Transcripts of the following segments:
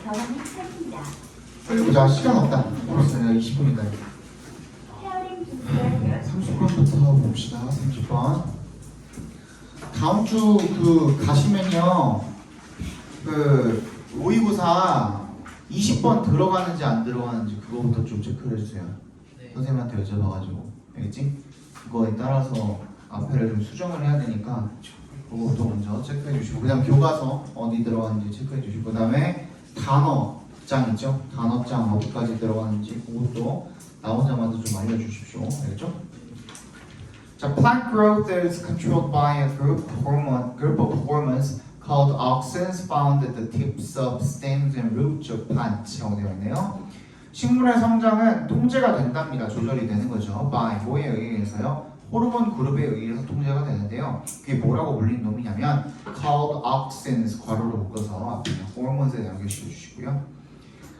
경험이 짧습니다. 자, 시간 없다. 벌써 내가 20분이다. 페어링 준비할 30번부터 봅시다. 30번. 다음 주 가시면요. 모의고사 20번 들어가는지 안 들어가는지 그거부터 좀 체크를 해주세요. 네. 선생님한테 여쭤봐가지고. 알겠지? 그거에 따라서 앞에를 좀 수정을 해야 되니까 그거부터 먼저 체크해 주시고, 그 다음 교과서 어디 들어가는지 체크해 주시고, 그 다음에 단어장 있죠? 단어장 어디까지 들어가는지 그것도 나오자마자 좀 알려주십시오. 알겠죠? 자, plant growth is controlled by a group of hormones called auxins found at the tips of stems and roots of plants. 라고 되어 있네요. 식물의 성장은 통제가 된답니다. 조절이 되는 거죠. by 뭐에 의해서요? 호르몬 그룹에 의해서 통제가 되는데요. 그게 뭐라고 불리는 놈이냐면 called auxins, 괄호로 묶어서 앞에 hormones에 연결시켜 주시고요.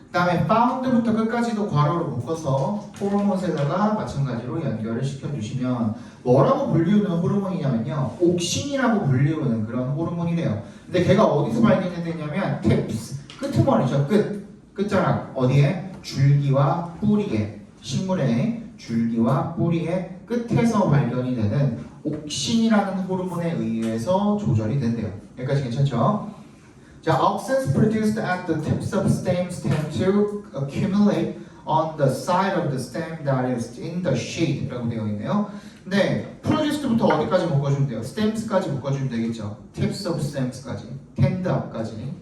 그 다음에 found부터 끝까지도 괄호로 묶어서 호르몬에다가 마찬가지로 연결을 시켜주시면 뭐라고 불리우는 호르몬이냐면요, 옥신이라고 불리우는 그런 호르몬이래요. 근데 걔가 어디서 발견이 되냐면 tips, 끄트머리죠. 끝자락 어디에? 줄기와 뿌리에, 식물의 줄기와 뿌리의 끝에서 발견이 되는 옥신이라는 호르몬에 의해서 조절이 된대요. 여기까지 괜찮죠? 자, auxins produced at the tips of stems tend to accumulate on the side of the stem that is in the shade라고 되어 있네요. 근데 프로듀스부터 어디까지 묶어주면 돼요? stems까지 묶어주면 되겠죠. tips of stems까지, tend 앞까지.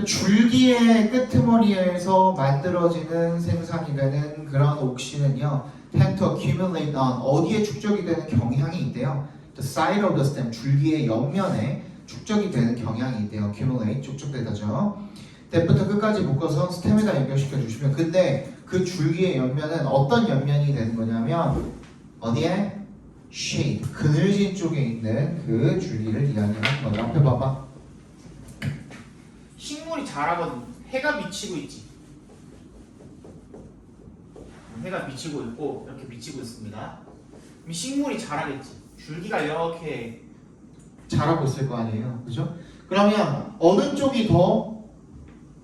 줄기의 끄트머리에서 만들어지는 생산이 되는 그런 옥신은요, tend to accumulate on 어디에 축적이 되는 경향이 있대요. The side of the stem, 줄기의 옆면에 축적이 되는 경향이 있대요. accumulate, 축적되다죠. 때부터 끝까지 묶어서 스템에다 연결시켜 주시면, 근데 그 줄기의 옆면은 어떤 옆면이 되는 거냐면 어디에? shade, 그늘진 쪽에 있는 그 줄기를 이야기하는 거죠. 앞에 봐봐. 식물이 자라거든. 해가 비치고 있지. 해가 비치고 있고 이렇게 비치고 있습니다. 그럼 식물이 자라겠지. 줄기가 이렇게 자라고 있을 거 아니에요, 그죠? 그러면 어느 쪽이 더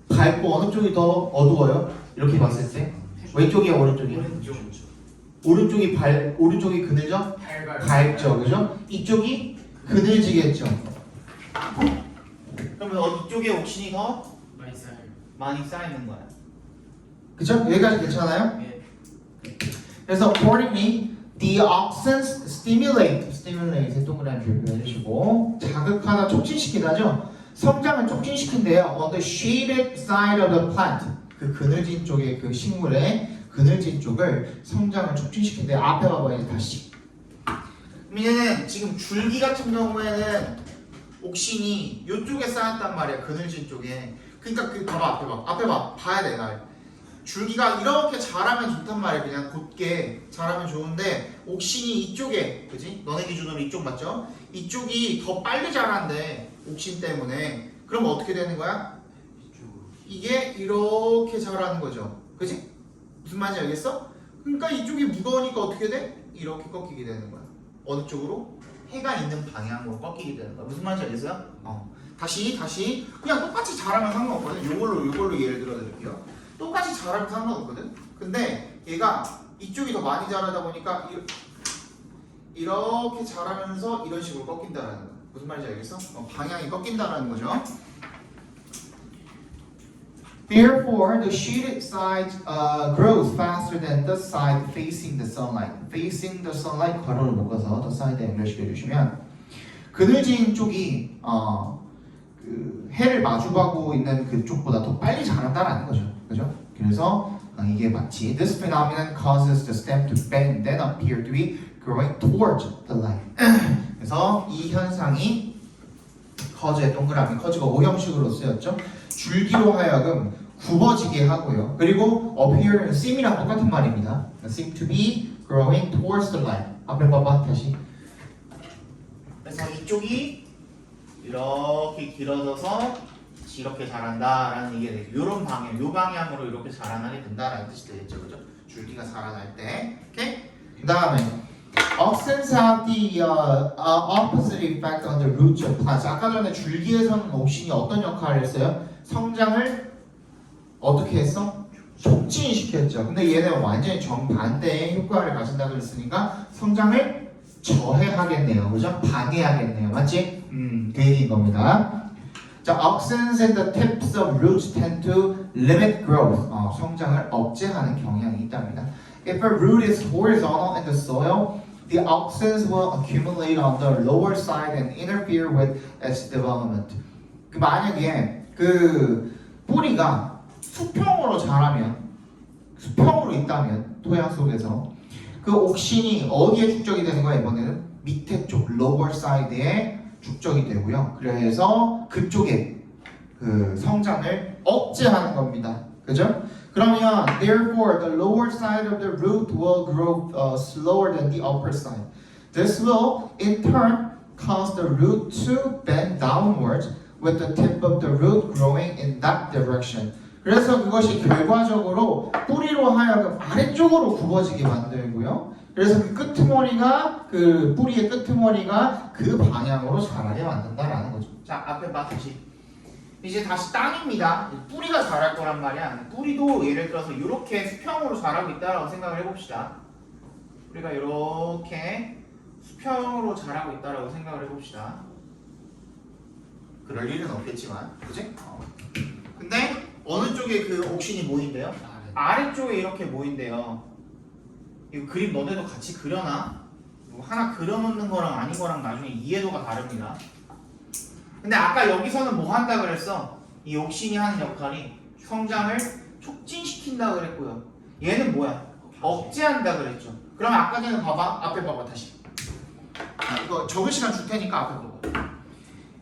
밝고 어느 쪽이 더 어두워요? 이렇게 봤을 때 왼쪽이야, 오른쪽이야? 오른쪽이 오른쪽이 그늘져? 밝죠, 그죠? 이쪽이 그늘지겠죠. 그러면 이쪽에 옥신이 더 많이 쌓여요. 많이 쌓이는 거야. 그죠? 여기까지 괜찮아요? 예. 그래서 accordingly, the auxins stimulate 동그라미 표현해주시고, 자극하다, 촉진시키다죠. 성장을 촉진시킨대요. On the shaded side of the plant, 그 그늘진 쪽의 그 식물의 그늘진 쪽을 성장을 촉진시킨대요. 앞에 봐봐 이제 다시. 그러면은 지금 줄기 같은 경우에는 옥신이 이쪽에 쌓였단 말이야. 그늘진 쪽에. 그러니까 봐봐 앞에 봐야 돼. 나 줄기가 이렇게 자라면 좋단 말이야. 그냥 곧게 자라면 좋은데 옥신이 이쪽에, 그지? 너네 기준으로 이쪽 맞죠? 이쪽이 더 빨리 자란대, 옥신 때문에. 그럼 어떻게 되는 거야? 이게 이렇게 자라는 거죠, 그지? 무슨 말인지 알겠어? 그러니까 이쪽이 무거우니까 어떻게 돼? 이렇게 꺾이게 되는 거야. 어느 쪽으로? 해가 있는 방향으로 꺾이게 되는 거야. 무슨 말인지 알겠어요? 다시 그냥 똑같이 자라면 상관없거든. 요걸로 예를 들어 드릴게요. 똑같이 자라면 상관없거든. 근데 얘가 이쪽이 더 많이 자라다 보니까 이렇게 자라면서 이런 식으로 꺾인다라는 거야. 무슨 말인지 알겠어? 방향이 꺾인다라는 거죠. Therefore, the shaded side grows faster than the side facing the sunlight. Facing the sunlight 괄호를 묶어서 the side에 연결시켜 주시면, 그늘진 쪽이 그 해를 마주하고 있는 그쪽보다 더 빨리 자란다라는 거죠, 그죠? 그래서 이게 마치 this phenomenon causes the stem to bend then appear to be growing towards the light. 그래서 이 현상이 커즈의 동그라미, 커즈가 O형식으로 쓰였죠. 줄기로 하여금 굽어지게 하고요. 그리고 appear, seem이랑 똑같은 말입니다. seem to be growing towards the light. 앞에 봐봐 다시. 그래서 이쪽이 이렇게 길어져서 이렇게 자란다라는 얘기가 되죠. 요런 방향, 요 방향으로 이렇게 자라나게 된다라는 뜻이 되겠죠, 그죠? 줄기가 자라날 때. 오케이? 그 다음에 Auxins have the opposite effect on the roots of plants. 아까 전에 줄기에서는 옥신이 어떤 역할을 했어요? 성장을 어떻게 했어? 촉진시켰죠. 근데 얘는 완전히 정반대의 효과를 가진다 그랬으니까 성장을 저해하겠네요. 그죠? 방해하겠네요. 맞지? 그 얘기인 겁니다. 자, auxins and the tips of roots tend to limit growth. 성장을 억제하는 경향이 있답니다. If a root is horizontal in the soil, the auxins will accumulate on the lower side and interfere with its development. 그 만약에 그 뿌리가 수평으로 자라면, 수평으로 있다면 토양 속에서 그 옥신이 어디에 축적이 되는 거야? 이번에는 밑에 쪽 lower side에 축적이 되고요. 그래서 그쪽에 그 성장을 억제하는 겁니다. 그죠? 그러면 therefore the lower side of the root will grow slower than the upper side. This will in turn cause the root to bend downwards with the tip of the root growing in that direction. 그래서 그것이 결과적으로 뿌리로 하여금 아래쪽으로 굽어지게 만들고요. 그래서 그 끄트머리가 그 뿌리의 끄트머리가 그 방향으로 자라게 만든다라는 거죠. 자, 앞에 봐 다시. 이제 다시 땅입니다. 뿌리가 자랄 거란 말이야. 뿌리도 예를 들어서 이렇게 수평으로 자라고 있다라고 생각을 해봅시다. 뿌리가 이렇게 수평으로 자라고 있다라고 생각을 해봅시다. 그럴 일은 없겠지만, 그지? 근데 어느 쪽에 그 옥신이 모인대요? 아래쪽에 이렇게 모인대요. 이거 그림 너네도 같이 그려놔. 하나 그려놓는 거랑 아닌 거랑 나중에 이해도가 다릅니다. 근데 아까 여기서는 뭐 한다 그랬어? 이 옥신이 하는 역할이 성장을 촉진시킨다 그랬고요. 얘는 뭐야? 억제한다 그랬죠. 그러면 아까 전에 봐봐. 앞에 봐봐 다시. 이거 적은 시간 줄 테니까 앞에 봐봐.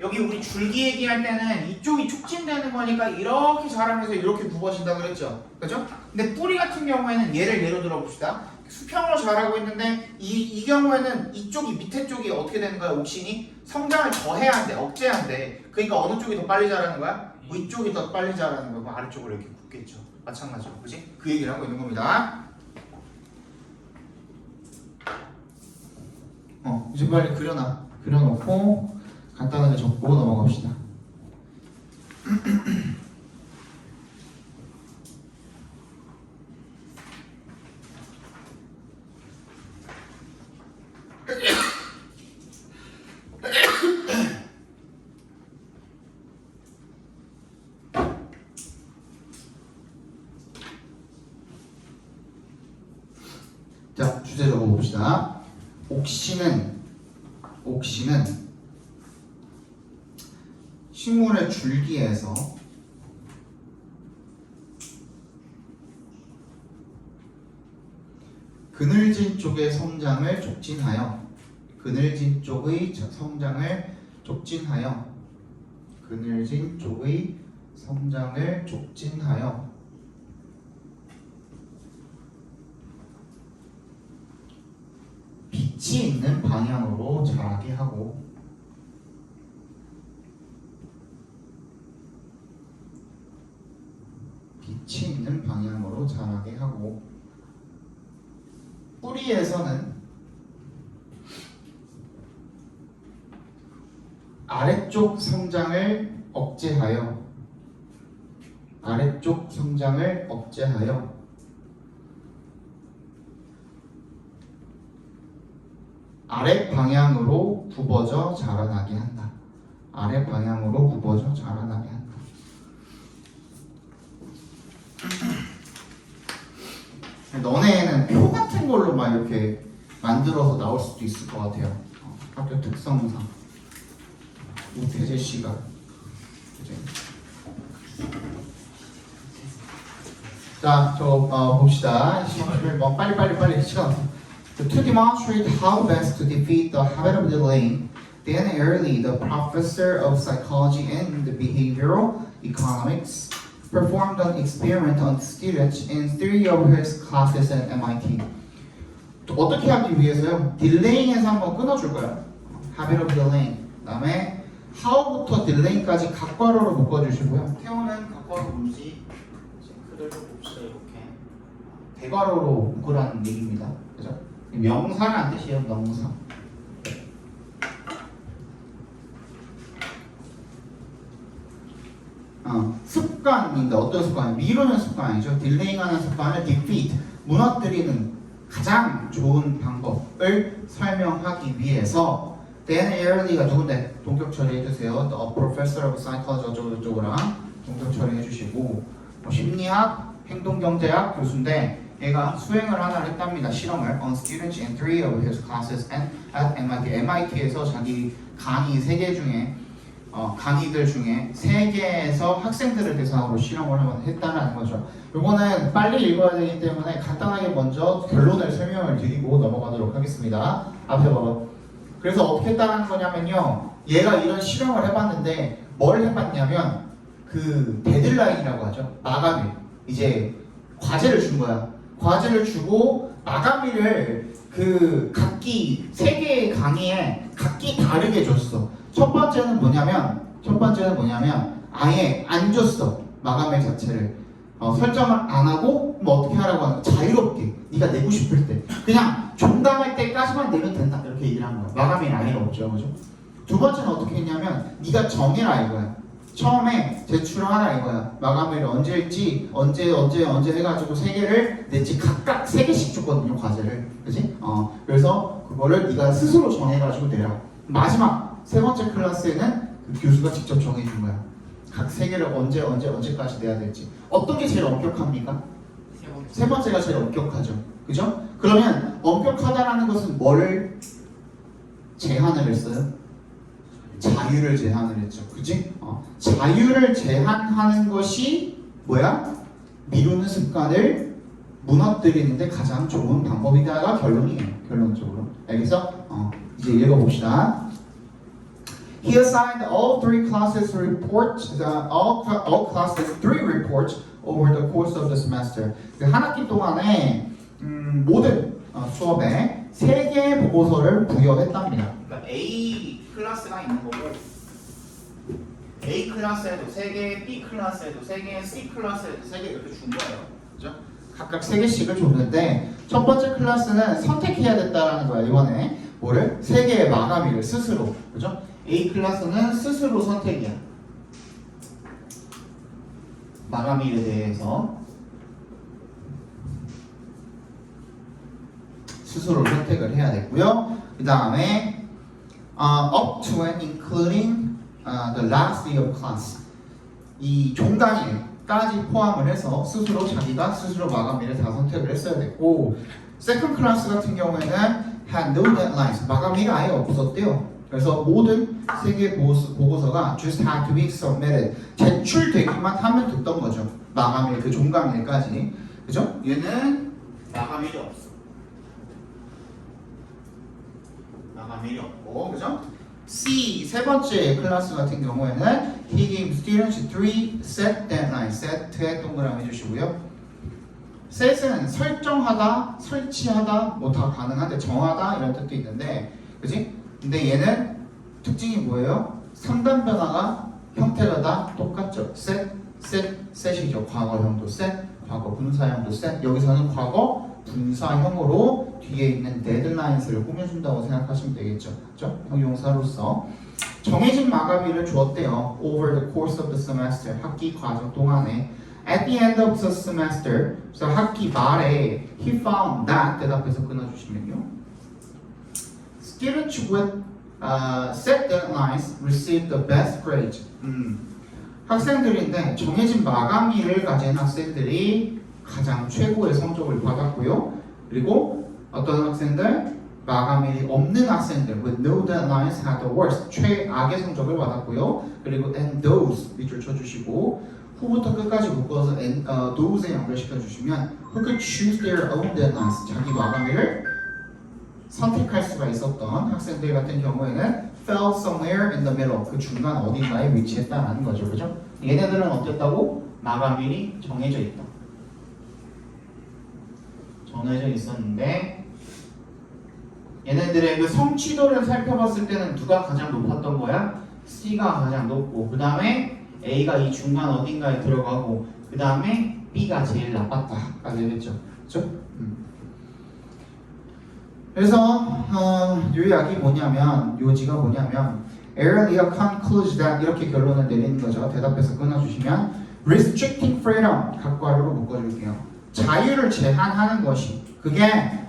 여기 우리 줄기 얘기할 때는 이쪽이 촉진되는 거니까 이렇게 자라면서 이렇게 굽어진다 그랬죠. 그죠? 근데 뿌리 같은 경우에는 얘를 예로 들어봅시다. 수평으로 자라고 있는데 이 경우에는 이쪽이 밑에 쪽이 어떻게 되는 거야? 옥신이 성장을 저해한대, 억제한대. 그러니까 어느 쪽이 더 빨리 자라는 거야? 위쪽이 더 빨리 자라는 거고 아래쪽으로 이렇게 굽겠죠. 마찬가지로, 그지? 그 얘기를 하고 있는 겁니다. 이제 빨리 그려놓고 간단하게 적고 넘어갑시다. 자, 주제 적어봅시다. 옥신은 식물의 줄기에서 그늘진 쪽의 성장을 촉진하여 그늘진 쪽의 성장을 촉진하여 빛이 있는 방향으로 자라게 하고 뿌리에서는 아래쪽 성장을 억제하여 아래 방향으로 굽어져 자라나게 한다. 너네는 표 같은 걸로 막 이렇게 만들어서 나올 수도 있을 것 같아요. 학교 특성상 우태재 씨가 자, 봅시다. 빨리 시간 없어. To demonstrate how best to defeat the habit of delaying, Dan Ariely, the professor of psychology and behavioral economics, performed an experiment on students in 3 of his classes at MIT. 어떻게 하기 위해서요? 딜레잉에서 한번 끊어줄 거예요. habit of delaying. 그다음에 how부터 delaying까지 각괄호로 묶어주시고요. 태어난 각괄호 문지 그대로 봅시다. 이렇게 대괄호로 묶으라는 얘기입니다. 그죠? 명사란 뜻이에요. 명사. 습관인데 어떤 습관? 미루는 습관이죠. 딜레이하는 습관을 defeat, 무너뜨리는 가장 좋은 방법을 설명하기 위해서 Dan Ariely가 누군데? 동격 처리해주세요. The Professor of Psychology 어쩌고저쩌고랑 동격 처리해주시고 심리학, 행동경제학 교수인데 얘가 수행을 하나 했답니다. 실험을 on students in 3 of his classes and at MIT. MIT에서 자기 강의 3개 중에 강의들 중에 3개에서 학생들을 대상으로 실험을 한번 했다는 거죠. 요거는 빨리 읽어야 되기 때문에 간단하게 먼저 결론을 설명을 드리고 넘어가도록 하겠습니다. 앞에 봐봐. 그래서 어떻게 했다는 거냐면요. 얘가 이런 실험을 해봤는데 뭘 해봤냐면 그 데드라인이라고 하죠. 마감일. 이제 과제를 준 거야. 과제를 주고 마감일을 그 각기 3개의 강의에 각기 다르게 줬어. 첫 번째는 뭐냐면 아예 안 줬어. 마감일 자체를 설정을 안 하고 뭐 어떻게 하라고 하는 자유롭게 네가 내고 싶을 때 그냥 종강할 때까지만 내면 된다 이렇게 얘기를 한 거야. 마감일 아예가 없죠, 그죠? 두 번째는 어떻게 했냐면 네가 정해라 이거야. 처음에 제출하라 이거야. 마감일 언제일지 언제 해가지고 3개를 냈지. 각각 3개씩 줬거든요, 과제를. 그지? 그래서 그거를 네가 스스로 정해가지고 내라. 마지막 3번째 클래스에는 그 교수가 직접 정해준 거야. 각 3개를 언제까지 내야 될지. 어떤 게 제일 엄격합니까? 세 번째가 제일 엄격하죠. 그죠? 그러면 엄격하다라는 것은 뭐를 제한을 했어요? 자유를 제한을 했죠. 그치? 자유를 제한하는 것이 뭐야? 미루는 습관을 무너뜨리는데 가장 좋은 방법이다가 결론이에요. 결론적으로. 알겠어? 이제 읽어봅시다. He assigned all classes 3 reports over the course of the semester. 한 학기 동안에 모든 수업에 3개의 보고서를 부여했답니다. 그러니까 A 클래스가 있는 거고 A 클래스에도 3개, B 클래스에도 3개, C 클래스에도 3개 이렇게 준 거예요. 그죠? 각각 3개씩을 줬는데 첫 번째 클래스는 선택해야 됐다라는 거야. 이번에 뭐를? 3개의 마감일을 스스로. 그죠? A 클래스는 스스로 선택이야. 마감일에 대해서 스스로 선택을 해야 됐고요. 그 다음에 up to and including the last day of class. 이 종강일까지 포함을 해서 자기가 스스로 마감일을 다 선택을 했어야 됐고, second class 같은 경우에는 had no deadlines. 마감일이 아예 없었대요. 그래서 모든 3개 보고서가 just had to be submitted. 제출되기만 하면 됐던 거죠. 마감일, 그 종강일까지. 그죠? 얘는 마감일이 없어. 마감일이 없고, 그죠? C, 3번째 클래스 같은 경우에는 he gave students 3 set deadlines. set에 동그라미 해주시고요. set은 설정하다, 설치하다, 뭐 다 가능한데 정하다 이런 뜻도 있는데, 그지? 근데 얘는 특징이 뭐예요? 3단 변화가 형태가 다 똑같죠. set이죠. 과거형도 set, 과거 분사형도 set. 여기서는 과거 분사형으로 뒤에 있는 deadlines를 꾸며준다고 생각하시면 되겠죠. 그렇죠? 형용사로서 정해진 마감일을 주었대요. Over the course of the semester. 학기 과정 동안에. At the end of the semester. 그래서 학기 말에 he found that 대답해서 끊어주시면요. Students with set deadlines received the best grade. 학생들인데 정해진 마감일을 가진 학생들이 가장 최고의 성적을 받았고요. 그리고 어떤 학생들, 마감일이 없는 학생들 with no deadlines had the worst, 최악의 성적을 받았고요. 그리고 and those 밑줄 쳐주시고 후부터 끝까지 묶어서 those에 연결시켜 주시면 who could choose their own deadlines, 자기 마감일을 선택할 수가 있었던 학생들 같은 경우에는 fell somewhere in the middle, 그 중간 어딘가에 위치했다는 거죠. 그죠? 얘네들은 어땠다고? 마감일이 정해져 있다. 정해져 있었는데 얘네들의 그 성취도를 살펴봤을 때는 누가 가장 높았던 거야? C가 가장 높고, 그 다음에 A가 이 중간 어딘가에 들어가고, 그 다음에 B가 제일 나빴다가 되겠죠. 그죠? 그래서 요 약이 뭐냐면 요지가 뭐냐면 earlier concludes that 이렇게 결론을 내리는 거죠. 대답해서 끊어주시면 restricting freedom 각괄호로 묶어줄게요. 자유를 제한하는 것이 그게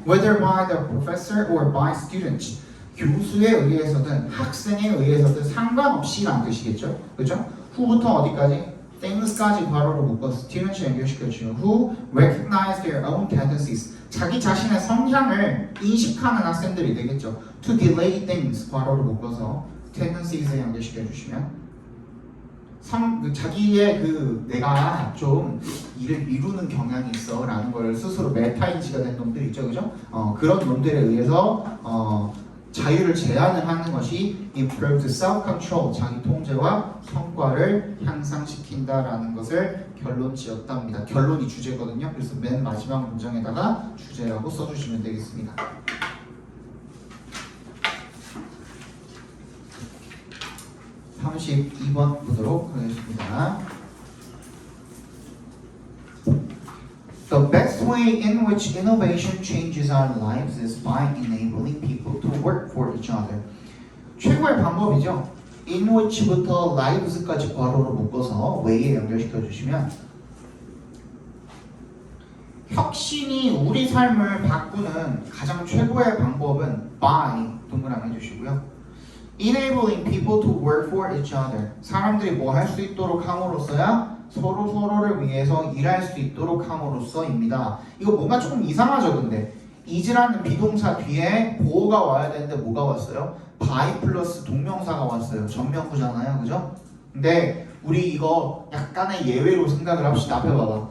whether by the professor or by students 교수에 의해서든 학생에 의해서든 상관없이란 뜻이겠죠. 그죠? who부터 어디까지? things까지 괄호로 묶어서 students 연결시켜주면 who recognize their own tendencies 자기 자신의 성향을 인식하는 학생들이 되겠죠. to delay things 괄호로 묶어서 tendencies 연결시켜주시면 자기의 내가 좀 일을 미루는 경향이 있어 라는 걸 스스로 메타인지가 된 놈들 있죠. 그죠? 그런 놈들에 의해서 자유를 제한을 하는 것이 improved self-control, 자기 통제와 성과를 향상시킨다라는 것을 결론 지었답니다. 결론이 주제거든요. 그래서 맨 마지막 문장에다가 주제라고 써주시면 되겠습니다. (32번) 보도록 하겠습니다. The best way in which innovation changes our lives is by enabling people to work for each other. 최고의 방법이죠. in which부터 lives까지 괄호로 묶어서 way에 연결시켜 주시면 혁신이 우리 삶을 바꾸는 가장 최고의 방법은 by 동그라미 해주시고요. enabling people to work for each other. 사람들이 뭐 할 수 있도록 함으로써야 서로를 위해서 일할 수 있도록 함으로써입니다. 이거 뭔가 조금 이상하죠. 근데 is라는 비동사 뒤에 보어가 와야 되는데 뭐가 왔어요? by 플러스 동명사가 왔어요. 전명구잖아요. 그죠? 근데 우리 이거 약간의 예외로 생각을 합시다. 앞에 봐봐.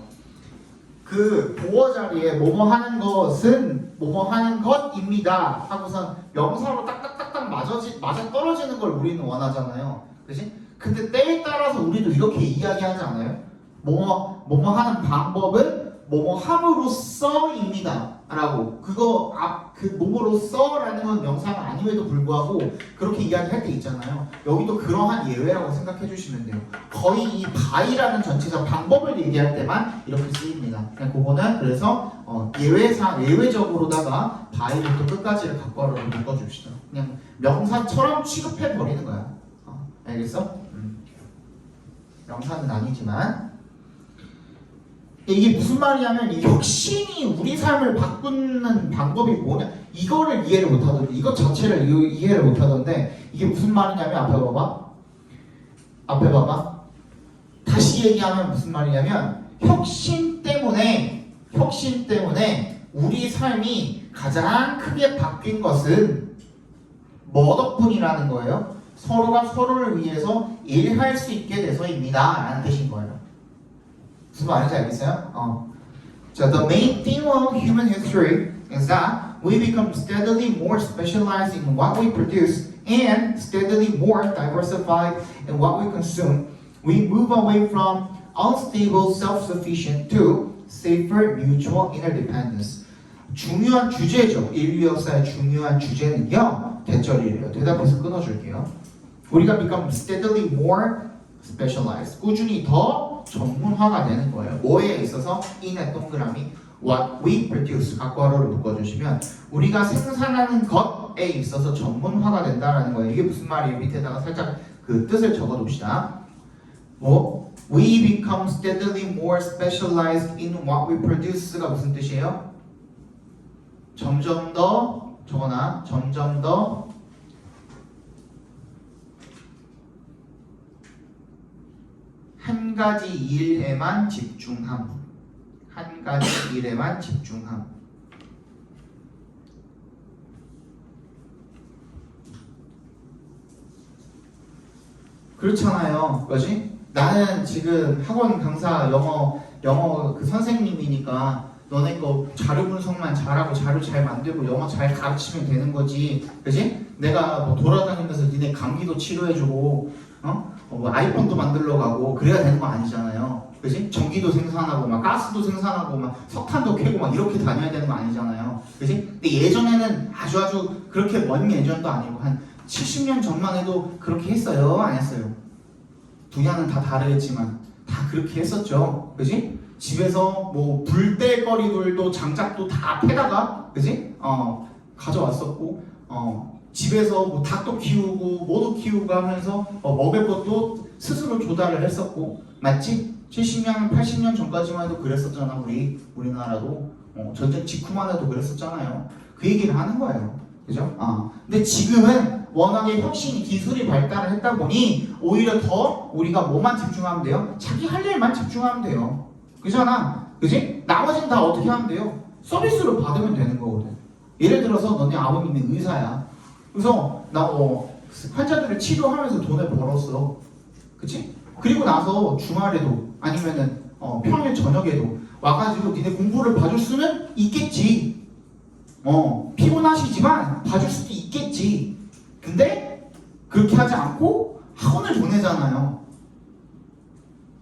그 보어 자리에 뭐뭐 하는 것은 뭐뭐 하는 것입니다 하고선 명사로 딱딱딱딱 맞아 떨어지는 걸 우리는 원하잖아요. 그치? 근데 때에 따라서 우리도 이렇게 이야기하지 않아요? 뭐뭐 하는 방법은 뭐뭐 함으로써입니다 라고. 그거 그 뭐뭐로써라는 건 명사가 아님에도 불구하고 그렇게 이야기할 때 있잖아요. 여기도 그러한 예외라고 생각해 주시면 돼요. 거의 이 by라는 전치사 방법을 얘기할 때만 이렇게 쓰입니다. 그냥 그거는 그래서 예외적으로다가 by부터 끝까지를 각괄호로 묶어줍시다. 그냥 명사처럼 취급해 버리는 거야. 알겠어? 명사는 아니지만 이게 무슨 말이냐면 이 혁신이 우리 삶을 바꾸는 방법이 뭐냐 이거를 이해를 못하던데 이것 자체를 이해를 못하던데 이게 무슨 말이냐면 앞에 봐봐 다시 얘기하면 무슨 말이냐면 혁신 때문에 우리 삶이 가장 크게 바뀐 것은 뭐 덕분이라는 거예요? 서로가 서로를 위해서 일할 수 있게 돼서입니다 라는 뜻인 거예요. 무슨 말인지 알겠어요? 자, the main theme of human history is that we become steadily more specialized in what we produce and steadily more diversified in what we consume. We move away from unstable self-sufficient to safer mutual interdependence. 중요한 주제죠. 인류 역사의 중요한 주제는요. 대절이래요. 대답해서 끊어줄게요. 우리가 become steadily more specialized. 꾸준히 더 전문화가 되는 거예요. 뭐에 있어서? in의 동그라미 what we produce 각괄호를 묶어주시면 우리가 생산하는 것에 있어서 전문화가 된다는 거예요. 이게 무슨 말이에요? 밑에다가 살짝 그 뜻을 적어둡시다. we become steadily more specialized in what we produce가 무슨 뜻이에요? 점점 더 한 가지 일에만 집중함. 그렇잖아요. 그렇지? 나는 지금 학원 강사 영어 그 선생님이니까 너네 거 자료 분석만 잘하고 자료 잘 만들고 영어 잘 가르치면 되는 거지. 그렇지? 내가 뭐 돌아다니면서 니네 감기도 치료해주고 뭐 아이폰도 만들러 가고 그래야 되는 거 아니잖아요. 그지? 전기도 생산하고 막 가스도 생산하고 막 석탄도 캐고 막 이렇게 다녀야 되는 거 아니잖아요. 그지? 근데 예전에는 아주 그렇게 먼 예전도 아니고 한 70년 전만 해도 그렇게 했어요? 안 했어요? 분야는 다 다르겠지만 다 그렇게 했었죠. 그지? 집에서 뭐 불때거리들도 장작도 다 패다가 그지? 가져왔었고 집에서 뭐 닭도 키우고 뭐도 키우고 하면서 먹을 것도 스스로 조달을 했었고 맞지? 70년, 80년 전까지만 해도 그랬었잖아 우리나라도 전쟁 직후만 해도 그랬었잖아요. 그 얘기를 하는 거예요. 그죠? 근데 지금은 워낙에 혁신이 기술이 발달을 했다 보니 오히려 더 우리가 뭐만 집중하면 돼요? 자기 할 일만 집중하면 돼요. 그잖아. 그지? 나머지는 다 어떻게 하면 돼요? 서비스로 받으면 되는 거거든. 예를 들어서 너네 아버님이 의사야. 그래서 나 환자들을 치료하면서 돈을 벌었어. 그치? 그리고 나서 주말에도 아니면은 평일 저녁에도 와가지고 니네 공부를 봐줄 수는 있겠지. 피곤하시지만 봐줄 수도 있겠지. 근데 그렇게 하지 않고 학원을 보내잖아요.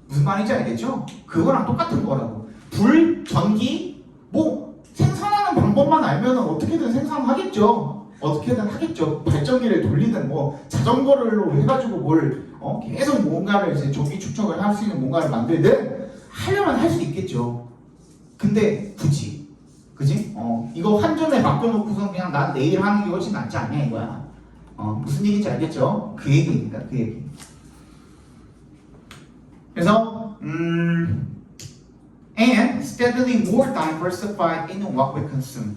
무슨 말인지 알겠죠? 그거랑 똑같은 거라고. 불, 전기, 뭐 생산하는 방법만 알면 어떻게든 생산하겠죠. 어떻게든 하겠죠. 발전기를 돌리든 뭐 자전거로 해가지고 뭘 계속 뭔가를 이제 전기 축적을 할 수 있는 뭔가를 만들든 하려면 할 수 있겠죠. 근데 굳이 그지? 이거 한전에 맡겨놓고서 그냥 난 내일 하는 게 훨씬 낫지 않냐 이거야. 무슨 얘기인지 알겠죠? 그 얘기입니다. 그 얘기. 그래서 and steadily more diversified in what we consume.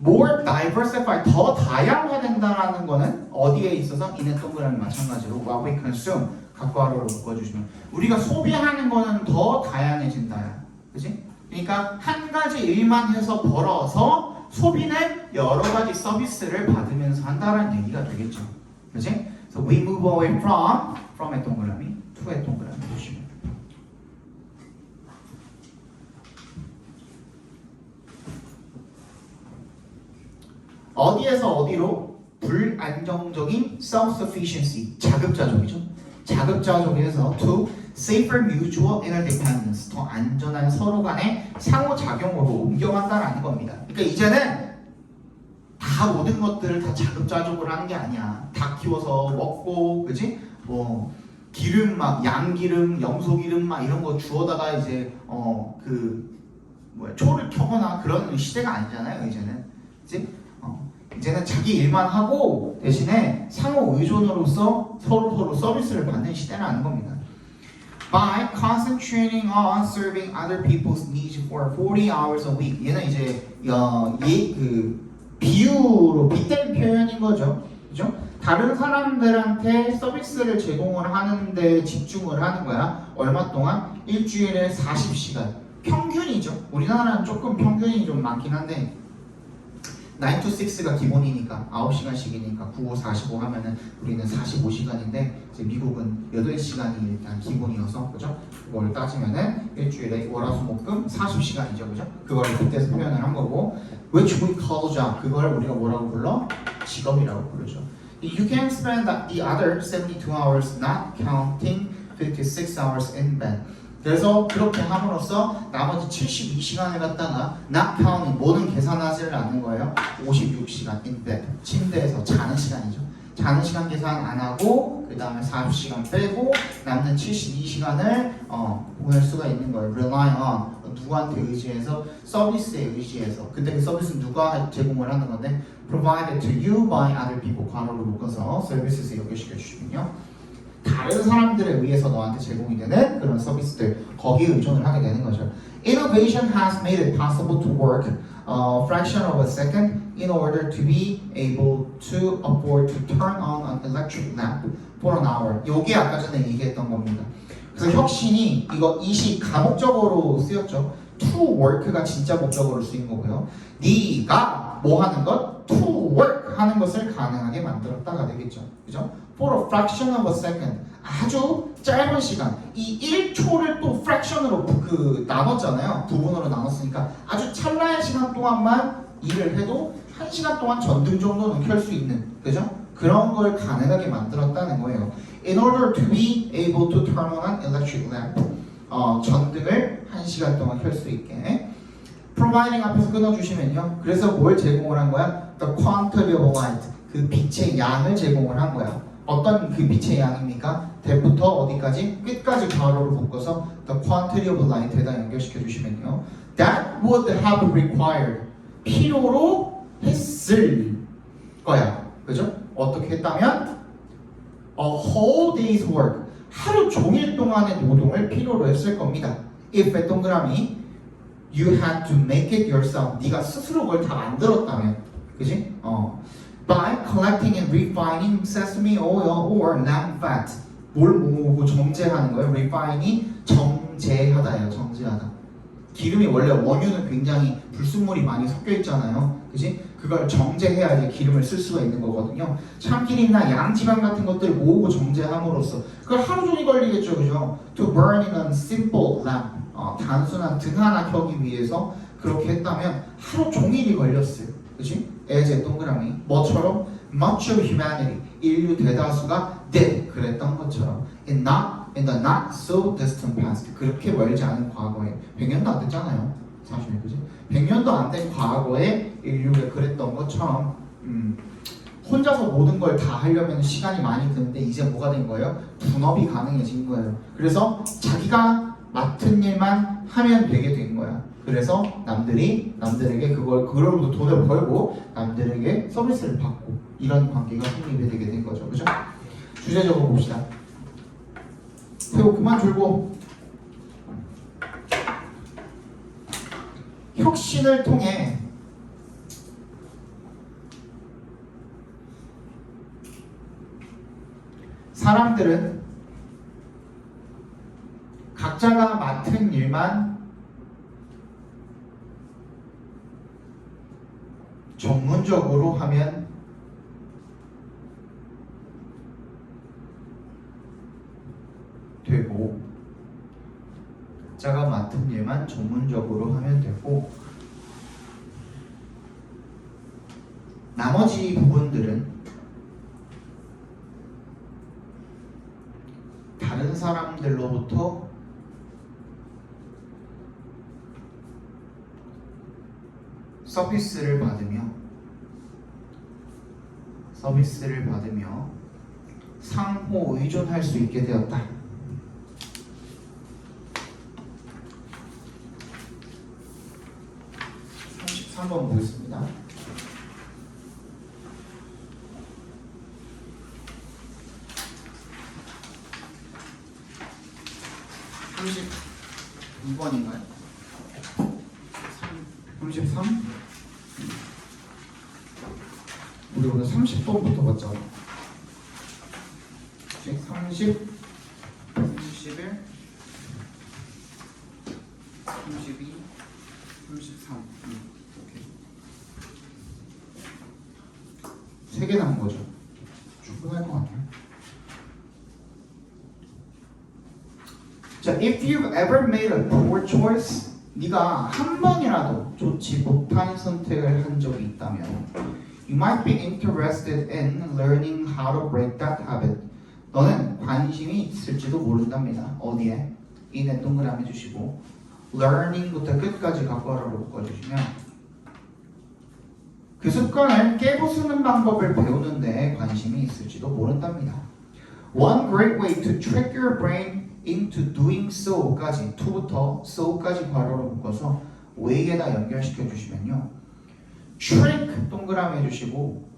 more diversified, 더 다양화된다라는 거는 어디에 있어서 이는 동그라미 마찬가지로 what we consume 각과로로 묶어주시면 우리가 소비하는 거는 더 다양해진다. 그지? 그러니까 한 가지 일만 해서 벌어서 소비는 여러 가지 서비스를 받으면서 한다는 얘기가 되겠죠. 그지? So we move away from의 동그라미 to의 동그라미 주시면 어디에서 어디로? 불안정적인 self-sufficiency, 자급자족이죠. 자급자족에서 to safer mutual interdependence, 더 안전한 서로 간의 상호작용으로 옮겨간다라는 겁니다. 그러니까 이제는 다 모든 것들을 다 자급자족을 하는 게 아니야. 닭 키워서 먹고, 그지? 뭐 기름 막 양기름, 염소기름 막 이런 거 주워다가 이제 초를 켜거나 그런 시대가 아니잖아요. 이제는, 그지? 이제는 자기 일만 하고 대신에 상호 의존으로서 서로 서비스를 받는 시대라는 겁니다. By concentrating on serving other people's needs for 40 hours a week. 얘는 이제 비유로 빗댄 표현인 거죠. 그죠? 다른 사람들한테 서비스를 제공을 하는데 집중을 하는 거야. 얼마 동안? 일주일에 40시간. 평균이죠. 우리나라는 조금 평균이 좀 많긴 한데 9 to 6가 기본이니까 9시간씩이니까 9, 5, 45 하면은 우리는 45시간인데 이제 미국은 8시간이 일단 기본이어서 그죠? 그걸 따지면은 일주일에 월화수목금 40시간이죠. 그죠? 그걸 그때서 표현을 한 거고 which we call job 그걸 우리가 뭐라고 불러? 직업이라고 부르죠. You can spend the other 72 hours not counting 56 hours in bed. 그래서 그렇게 함으로써 나머지 72시간을 갖다가 not counting 뭐는 계산하지를 않는 거예요. 56시간 in bed 침대에서 자는 시간이죠. 자는 시간 계산 안 하고 그 다음에 40시간 빼고 남는 72시간을 보낼 수가 있는 거예요. rely on 누구한테 의지해서 서비스에 의지해서 근데 그 서비스는 누가 제공을 하는 건데 provided to you by other people 괄호로 묶어서 서비스에서 연결시켜 주시면요. 다른 사람들에 의해서 너한테 제공이 되는 그런 서비스들 거기에 의존을 하게 되는 거죠. Innovation has made it possible to work a fraction of a second in order to be able to afford to turn on an electric lamp for an hour. 이게 아까 전에 얘기했던 겁니다. 그래서 혁신이 이거 이시 가목적어로 쓰였죠. To work가 진짜 목적어로 쓰인 거고요. 네가 뭐 하는 것? To work 하는 것을 가능하게 만들었다가 되겠죠. 그죠? For a fraction of a second 아주 짧은 시간 이 1초를 또 fraction으로 나눴잖아요. 부분으로 나눴으니까 아주 찰나의 시간 동안만 일을 해도 1시간 동안 전등 정도는 켤 수 있는 그죠? 그런 걸 가능하게 만들었다는 거예요. In order to be able to turn on an electric lamp 전등을 1시간 동안 켤 수 있게 providing 앞에서 끊어주시면요. 그래서 뭘 제공을 한 거야? The quantity of light 그 빛의 양을 제공을 한 거야. 어떤 그 빛의 양입니까? 대부터 어디까지? 끝까지 괄호를 묶어서 the quantity of light에다 연결시켜 주시면요. That would have required 필요로 했을 거야. 그죠? 어떻게 했다면 a whole day's work. 하루 종일 동안의 노동을 필요로 했을 겁니다. if 동그라미 you had to make it yourself. 네가 스스로 그걸 다 만들었다면. 그지? by collecting and refining sesame oil or lamb fat. 뭘 모으고 정제하는 거예요. refine이 정제하다예요. 정제하다. 기름이 원래 원유는 굉장히 불순물이 많이 섞여 있잖아요. 그지? 그걸 정제해야 이제 기름을 쓸 수가 있는 거거든요. 참기름이나 양지방 같은 것들을 모으고 정제함으로써 그걸 하루 종일 걸리겠죠. 그죠? To burn in a simple lamp. 단순한 등 하나 켜기 위해서 그렇게 했다면 하루 종일이 걸렸어요. 그지? as 동그라미 뭐처럼? Much of humanity. 인류 대다수가 did. 그랬던 것처럼. in the not so distant past. 그렇게 멀지 않은 과거에 100년도 안 됐잖아요. 사실 그지? 100년도 안 된 과거에 인류가 그랬던 것처럼 혼자서 모든 걸 다 하려면 시간이 많이 드는데 이제 뭐가 된 거예요? 분업이 가능해진 거예요. 그래서 자기가 맡은 일만 하면 되게 된 거야. 그래서 남들에게 그걸로도 돈을 벌고 남들에게 서비스를 받고 이런 관계가 성립이 되게 된 거죠. 그죠? 주제적으로 봅시다. 태호 그만 졸고. 혁신을 통해 사람들은 각자가 맡은 일만 전문적으로 하면 되고 각자가 맡은 일만 전문적으로 하면 되고 나머지 부분들은 다른 사람들로부터 서비스를 받으며 상호 의존할 수 있게 되었다. 33번 보겠습니다. (32) 번인가요? 33? 우리 오늘 30번부터 봤죠? 30, 31, 32, 33 오케이. 3개 남은 거죠. 충분할 것 같아요. 자, if you've ever made a poor choice, 네가 한 번이라도 좋지 못한 선택을 한 적이 있다면, you might be interested in learning how to break that habit. 너는 관심이 있을지도 모른답니다. 어디에? in에 동그라미 주시고 learning부터 끝까지 각괄호로 묶어주시면 그 습관을 깨부수는 방법을 배우는데 관심이 있을지도 모른답니다. One great way to trick your brain into doing so까지 to부터 so까지 괄호로 묶어서 way에다 연결시켜 주시면요. trick 동그라미 해주시고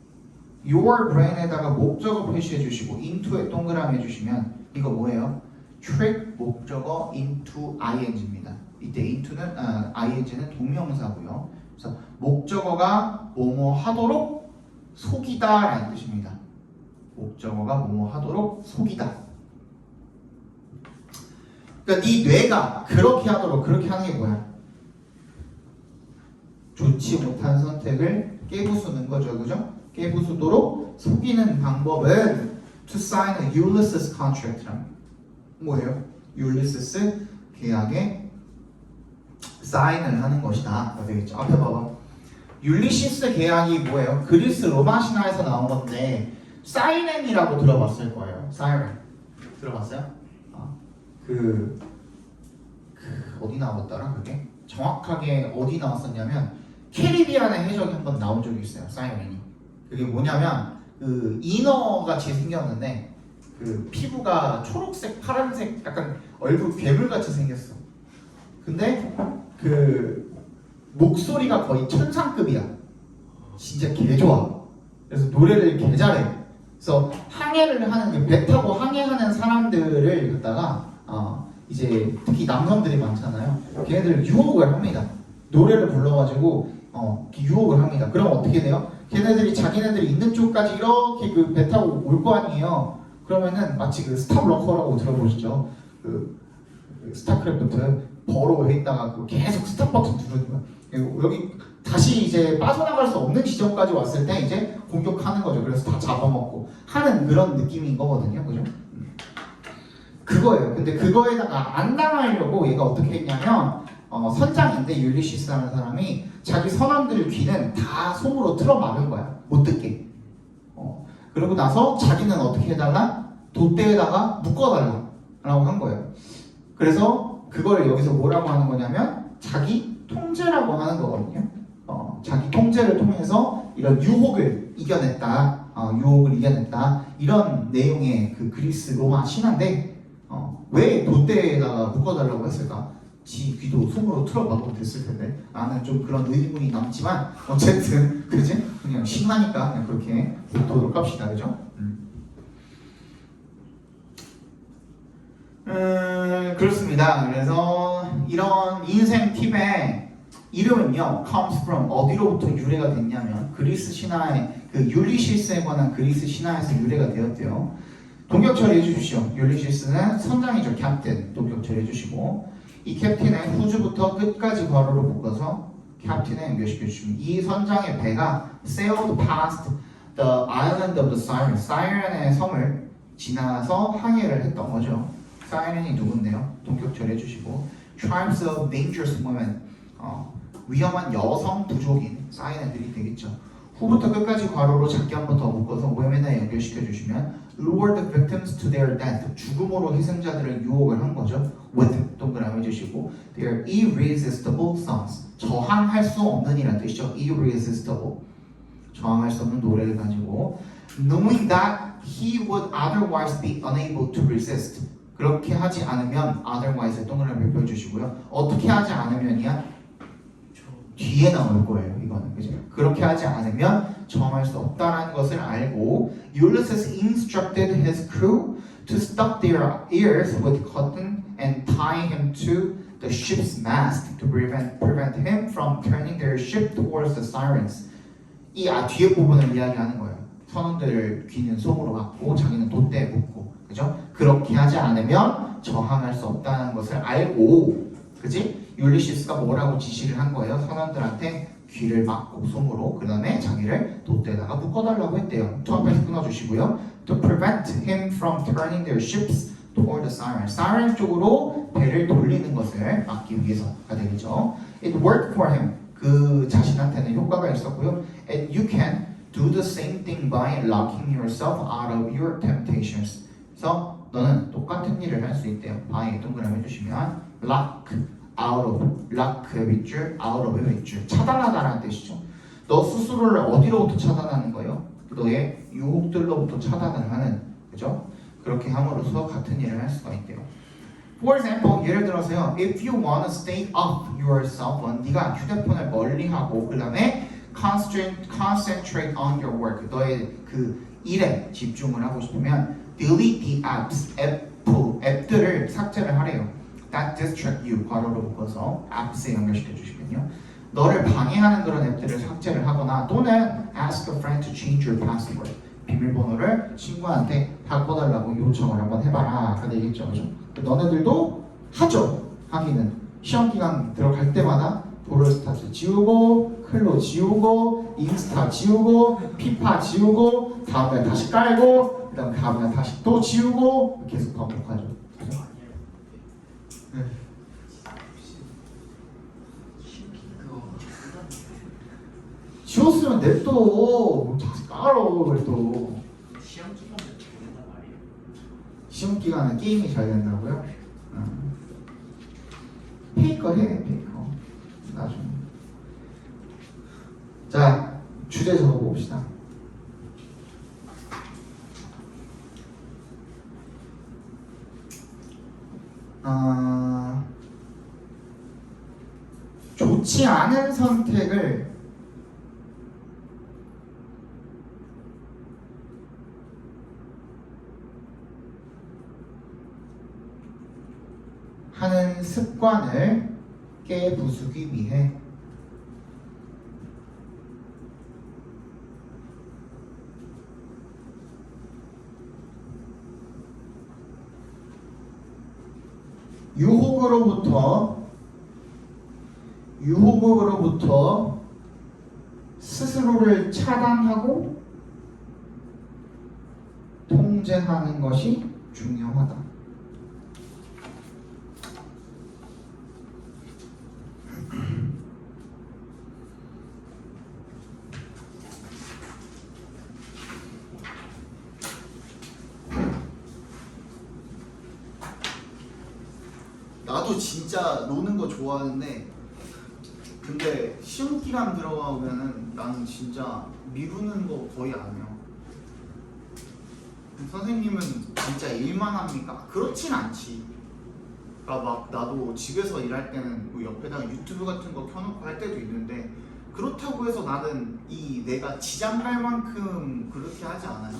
your brain에다가 목적어 표시해 주시고 into에 동그라미 해주시면 이거 뭐예요? trick 목적어 into ing입니다. 이때 into는 ing는 동명사고요. 그래서 목적어가 뭐뭐 하도록 속이다 라는 뜻입니다. 목적어가 뭐뭐 하도록 속이다. 그러니까 네 뇌가 그렇게 하도록 그렇게 하는 게 뭐야? 좋지 못한 선택을 깨부수는 거죠. 그죠? 깨부수도록 속이는 방법은 to sign a Ulysses contract랑 뭐예요? 율리시스 계약에 사인을 하는 것이다. 되겠죠. 앞에 봐봐. 율리시스 계약이 뭐예요? 그리스 로마 신화에서 나온 건데 사이렌이라고 들어봤을 거예요. 사이렌 들어봤어요? 어디 나왔더라 그게? 정확하게 어디 나왔었냐면 캐리비안의 해적이 한번 나온 적이 있어요. 사이렌이. 그게 뭐냐면 그 인어 같이 생겼는데 그 피부가 초록색, 파란색, 약간 얼굴 괴물같이 생겼어. 근데 그 목소리가 거의 천상급이야. 진짜 개 좋아. 그래서 노래를 개 잘해. 그래서 항해를 하는 배 타고 항해하는 사람들을 갖다가 이제 특히 남성들이 많잖아요. 걔네들 유혹을 합니다. 노래를 불러가지고 유혹을 합니다. 그럼 어떻게 돼요? 걔네들이 자기네들이 있는 쪽까지 이렇게 그 배 타고 올 거 아니에요. 그러면은 마치 그 스탑러커라고 들어보시죠? 그 스타크래프트 버로에 있다가 계속 스탑 버튼 누르는 거야. 여기 다시 이제 빠져나갈 수 없는 지점까지 왔을 때 이제 공격하는 거죠. 그래서 다 잡아먹고 하는 그런 느낌인 거거든요. 그죠? 그거예요. 근데 그거에다가 안 당하려고 얘가 어떻게 했냐면 선장인데 율리시스라는 사람이 자기 선원들 귀는 다 솜으로 틀어 막은 거야. 못 듣게. 그러고 나서 자기는 어떻게 해달라? 돛대에다가 묶어달라라고 한 거예요. 그래서 그걸 여기서 뭐라고 하는 거냐면 자기 통제라고 하는 거거든요. 자기 통제를 통해서 이런 유혹을 이겨냈다. 유혹을 이겨냈다. 이런 내용의 그 그리스 로마 신화인데 왜 돛대에다가 묶어달라고 했을까? 지 귀도 솜으로 틀어봐도 됐을 텐데 나는 좀 그런 의문이 남지만 어쨌든 그지? 그냥 신화니까 그냥 그렇게 보도록 합시다. 그죠? 그렇습니다. 그래서 이런 인생 팁의 이름은요 comes from 어디로부터 유래가 됐냐면 그리스 신화의 그 율리시스에 관한 그리스 신화에서 유래가 되었대요. 동격 처리해 주십시오. 율리시스는 선장이죠. 캡틴. 동격 처리해 주시고 이 캡틴의 후주부터 끝까지 괄호로 묶어서 캡틴에 연결시켜 주시면 이 선장의 배가 sailed past the island of the Sirens. 사이렌의 섬을 지나서 항해를 했던 거죠. 사이렌이 누군데요? 동격 처리해 주시고 tribes of dangerous women. 위험한 여성 부족인 사이렌들이 되겠죠. 후부터 끝까지 괄호로 작게 한 번 더 묶어서 women에 연결시켜 주시면 lure the victims to their death. 죽음으로 희생자들을 유혹을 한 거죠. with 동그라미 주시고 their irresistible songs. 저항할 수 없는 이란 뜻이죠. irresistible. 저항할 수 없는 노래를 가지고 knowing that he would otherwise be unable to resist. 그렇게 하지 않으면 otherwise에 동그라미 펴주시고요. 어떻게 하지 않으면이야? 뒤에 나올 거예요. 이거는 그죠? 그렇게 하지 않으면 저항할 수 없다라는 것을 알고 Ulysses instructed his crew to stop their ears with cotton and tie him to the ship's mast to prevent him from turning their ship towards the Sirens. 이 뒤에 부분을 이야기하는 거예요. 선원들 귀는 솜으로 막고 자기는 돛대에 묶고 그죠? 그렇게 하지 않으면 저항할 수 없다는 것을 알고 그지? 율리시스가 뭐라고 지시를 한 거예요? 선원들한테 귀를 막고 솜으로 그 다음에 자기를 돛대에다가 묶어달라고 했대요. 또 앞에서 끊어주시고요. To prevent him from turning their ships toward the Sirens. Siren 쪽으로 배를 돌리는 것을 막기 위해서가 되겠죠. It worked for him. 그 자신한테는 효과가 있었고요. And you can do the same thing by locking yourself out of your temptations. 그래서 너는 똑같은 일을 할 수 있대요. by에 동그라미 해주시면 lock out of, lock의 밑줄, out of의 밑줄. 차단하다라는 뜻이죠. 너 스스로를 어디로부터 차단하는 거예요? 너의 유혹들로부터 차단을 하는, 그죠? 그렇게 함으로써 같은 일을 할 수가 있대요. For example, 예를 들어서요. If you want to stay off your cell phone, 네가 휴대폰을 멀리하고 그 다음에 concentrate on your work. 너의 그 일에 집중을 하고 싶으면 delete the apps, 앱들을 삭제를 하래요. That distract you, 괄호로 묶어서 apps에 연결시켜 주시면요. 너를 방해하는 그런 앱들을 삭제를 하거나 또는 ask a friend to change your password. 비밀번호를 친구한테 바꿔달라고 요청을 한번 해봐라. 되겠죠, 그죠? 너네들도 하죠. 하기는 시험 기간 들어갈 때마다 브롤스타즈 지우고, 클로 지우고, 인스타 지우고, 피파 지우고, 다음에 다시 깔고, 그다음 다음에 다시 또 지우고 계속 반복하죠. 네. 지웠으면 냅둬. 다시 깔아. 또 시험 기간에 잘 된단 말이에요. 시험 기간에 게임이 잘 된다고요? 페이커 해, 페이커. 나중에. 자, 주제 적어봅시다. 좋지 않은 선택을 하는 습관을 깨부수기 위해 유혹으로부터 스스로를 차단하고 통제하는 것이 중요하다. 나도 진짜 노는 거 좋아하는데 근데 시험 기간 들어가면은 나는 진짜 미루는 거 거의 안 해요. 선생님은 진짜 일만 합니까? 그렇진 않지. 그러니까 막 나도 집에서 일할 때는 뭐 옆에다가 유튜브 같은 거 켜놓고 할 때도 있는데 그렇다고 해서 나는 이 내가 지장할 만큼 그렇게 하지 않아요.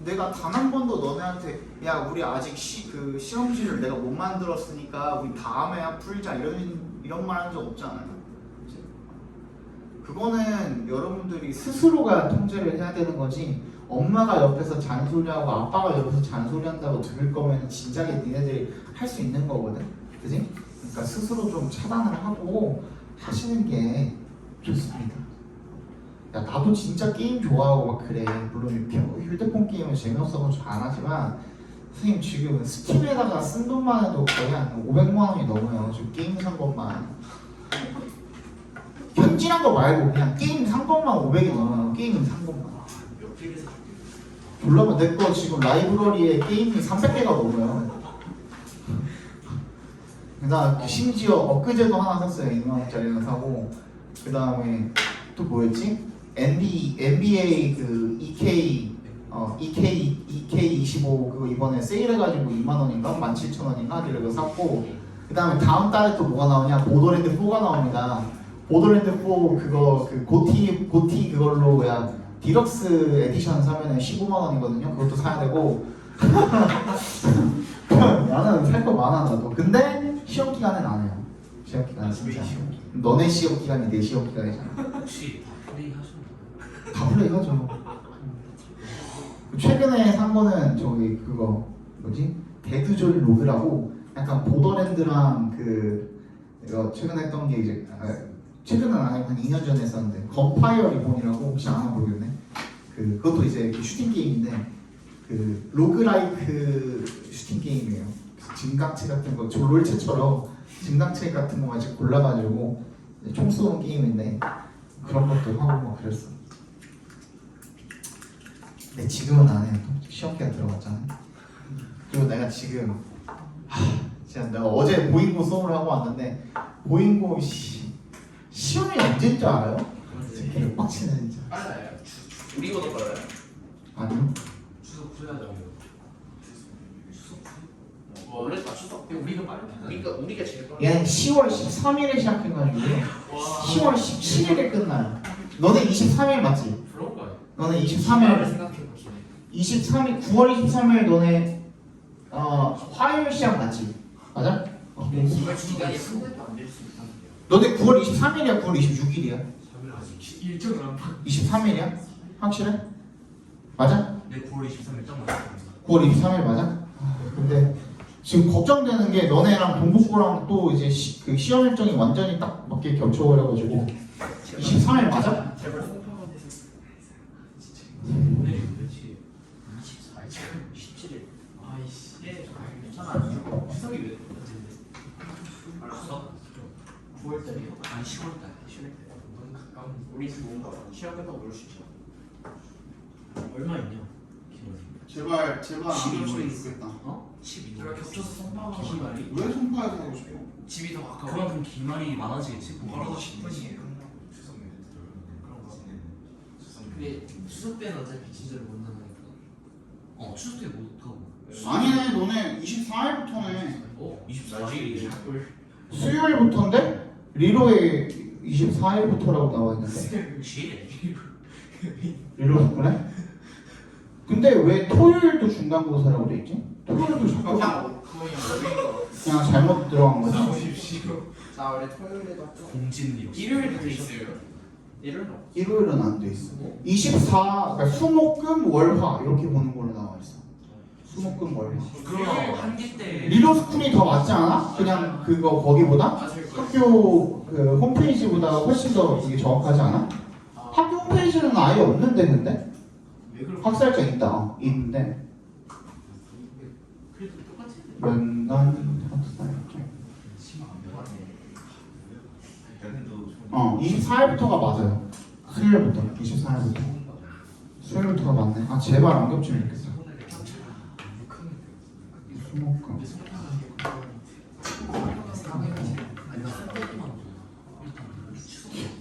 내가 단 한 번도 너네한테 야 우리 아직 시험지를 내가 못 만들었으니까 우리 다음에 풀자 이런 말 한 적 없잖아요. 그거는 여러분들이 스스로가 통제를 해야 되는 거지. 엄마가 옆에서 잔소리하고 아빠가 옆에서 잔소리한다고 들을 거면 진작에 니네들이 할 수 있는 거거든, 그지? 그러니까 스스로 좀 차단을 하고 하시는 게 좋습니다. 야, 나도 진짜 게임 좋아하고 막 그래. 물론 휴대폰 게임은 재미없어서 안 하지만 선생님 지금 스팀에다가 쓴 돈만 해도 거의 한 500만 원이 넘어요. 지금 게임 산 것만. 현질한 거 말고 그냥 게임 산 것만 500이 넘어요. 게임 산 것만. 몇 개에서 몰라봐. 내 거 지금 라이브러리에 게임이 300개가 넘어요. 나 심지어 엊그제도 하나 샀어요. 2만원짜리 하나 사고 그 다음에 또 뭐였지? NBA 그 EK25 그거 이번에 세일해가지고 2만원인가? 17,000원인가? 하길래 그거 샀고 그 다음에 다음 달에 또 뭐가 나오냐? 보더랜드 4가 나옵니다. 보더랜드 4 그거 그 고티 그걸로 뭐야 디럭스 에디션 사면은 15만 원이거든요. 그것도 사야 되고 나는 살 거 많아 나도. 근데 시험 기간엔 안 해요. 시험 기간은 진짜. 너네 시험 기간이 내 시험 기간이잖아. 혹시 다 플레이 하셨나요? 다 플레이 하죠. 최근에 산 거는 저기 그거 뭐지? 데드존 로그라고 약간 보더랜드랑 그 이거 최근에 했던 게 이제 최근은 아니고 한 2년 전에 했었는데 건파이어 리본이라고 혹시 아나 모르겠네. 그것도 이제 슈팅 게임인데 그 로그라이크 슈팅 게임이에요. 증강체 같은 거 졸롤체처럼 증강체 같은 거만 이제 골라가지고 총 쏘는 게임인데 그런 것도 하고 막 그랬어. 근데 지금은 안 해요. 시험 기간 들어갔잖아. 그리고 내가 지금 진짜 내가 어제 보잉고 수업을 하고 왔는데 보잉고 시험이 언제인 줄 알아요? 진짜 빡치네 진짜. 빨라요. 우리보다 빨라요. 아니요. 추석 후야죠. 추석 후? 원래 다 추석 때 우리가 빠르다. 우리가 제일 빠르다. 얘는 10월 13일에 시작해가지고 10월 17일에 끝나요. 너네 23일 맞지? 그런가요? 너네 23일 생각해보시네. 23일 9월 23일 너네 화요일 시작 맞지? 맞아? 정말 기간이 한 달도 안 될 수 있다는데요. 너네 9월 23일이야? 9월 26일이야? 일정을 안 봐. 23일이야? 확실해? 맞아? 네, 9월 23일 딱 맞습니다. 9월 23일 맞아? 근데 지금 걱정되는 게 너네랑 동북부랑 또 이제 그 시험 일정이 완전히 딱 맞게 겹쳐버려가지고 23일 맞아? 제발 송파가 돼서. 오늘 며칠? 24일 지금 17일. 아이씨. 예, 괜찮아. 추석이 왜 언제인데? 추석? 9월달이요? 아니 10월달. 10월달. 너무 가까운. 우리 지금 뭔가 시험 끝나고 놀 수 있죠. 얼마 있냐? 제발 안 12월 그랬으면 좋겠다. 어? 12월. 그럼 겹쳐서 송파가 기말이? 왜 송파에서 하고 싶어? 집이 더 가까워. 그만큼 기말이 많아지겠지. 걸어서 10분이에요. 추석 그런 거. 근데 추석 때는 어차피 진짜로 못 나가니까. 추석 때 못 가고. 아니네 너네 24일부터네. 24일이 수요일부터인데? 리로에 24일부터라고 나와 있는데 지일에. 리로 그래? 근데 왜 토요일도 중간고사라고 돼 있지? 토요일도 중간고사 그냥 잘못 들어간 거지. 나오십시오. 자 우리 토요일에 봤죠? 공진님. 일요일에 돼 있어요. 일요일은 없. 일요일은 안 돼 있어. 24, 그러니까 수목금 월화 이렇게 보는 걸로 나와 있어. 수목금 월화. 그럼 한기 때. 리더스쿨이 더 맞지 않아? 그냥 그거 거기보다? 맞을 거예요. 학교 그 홈페이지보다 훨씬 더 그게 정확하지 않아? 학교 홈페이지는 아예 없는데 근데? 왜 그럴까? 학살장 있다. 있는데 그래도 똑같이. 연간 학살장. 심한 안 배웠네. 24일부터가 맞아요. 수요일부터. 24일부터. 수요일부터가 맞네. 아 제발 안 겹치면 좋겠어. 수목금.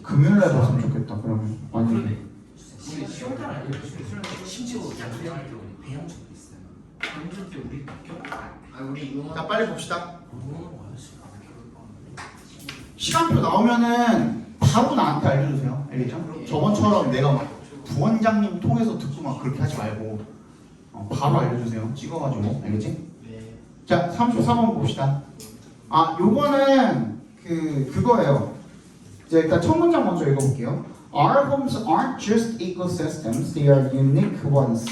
금요일에 봤으면 좋겠다. 그러면 완전. 우리 시험잘 알려주시고 심지어 양수할 때 우리 배영적도 있어요. 배영적 때 우리 아 우리 응원 자 빨리 봅시다. 시간표 나오면은 바로 나한테 알려주세요. 알겠죠? 저번처럼 내가 막 부원장님 통해서 듣고 막 그렇게 하지 말고 바로 알려주세요. 찍어가지고 알겠지? 네. 자 34번 봅시다. 아 요거는 그거예요. 이제 일단 첫 문장 먼저 읽어볼게요. Our homes aren't just ecosystems; they are unique ones,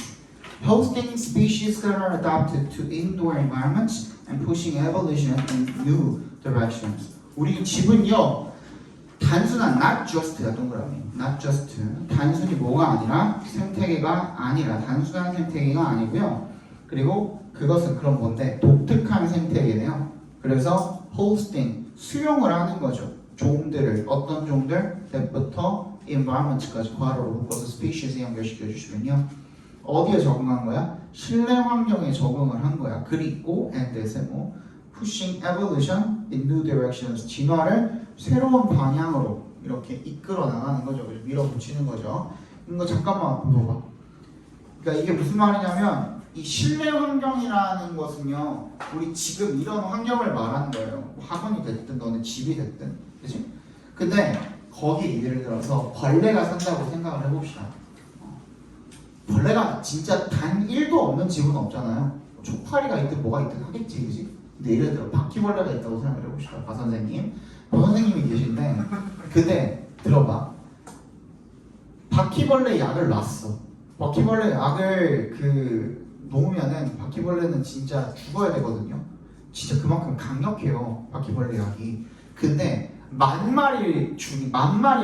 hosting species that are adapted to indoor environments and pushing evolution in new directions. 우리 집은요 단순한 not just야 동그라미 not just 단순히 뭐가 아니라 생태계가 아니라 단순한 생태계가 아니고요. 그리고 그것은 그럼 뭔데 독특한 생태계네요. 그래서 hosting 수용을 하는 거죠. 종들을 어떤 종들 때부터 environment까지 괄호로 묶어서 species에 연결시켜 주시면요. 어디에 적응한 거야? 실내 환경에 적응을 한 거야. 그리고 and 세모 pushing evolution in new directions 진화를 새로운 방향으로 이렇게 이끌어 나가는 거죠. 그래서 밀어붙이는 거죠. 이거 잠깐만 봐봐. 그러니까 이게 무슨 말이냐면 이 실내 환경이라는 것은요 우리 지금 이런 환경을 말하는 거예요. 뭐 학원이 됐든 너는 집이 됐든 그치? 근데 거기 예를 들어서 벌레가 산다고 생각을 해봅시다. 벌레가 진짜 단 1도 없는 집은 없잖아요. 초파리가 있든 뭐가 있든 하겠지 그치? 근데 예를 들어 바퀴벌레가 있다고 생각을 해봅시다. 박 선생님 선생님이 계신데 근데 들어봐. 바퀴벌레 약을 놨어. 바퀴벌레 약을 놓으면은 바퀴벌레는 진짜 죽어야 되거든요. 진짜 그만큼 강력해요. 바퀴벌레 약이. 근데 만 마리의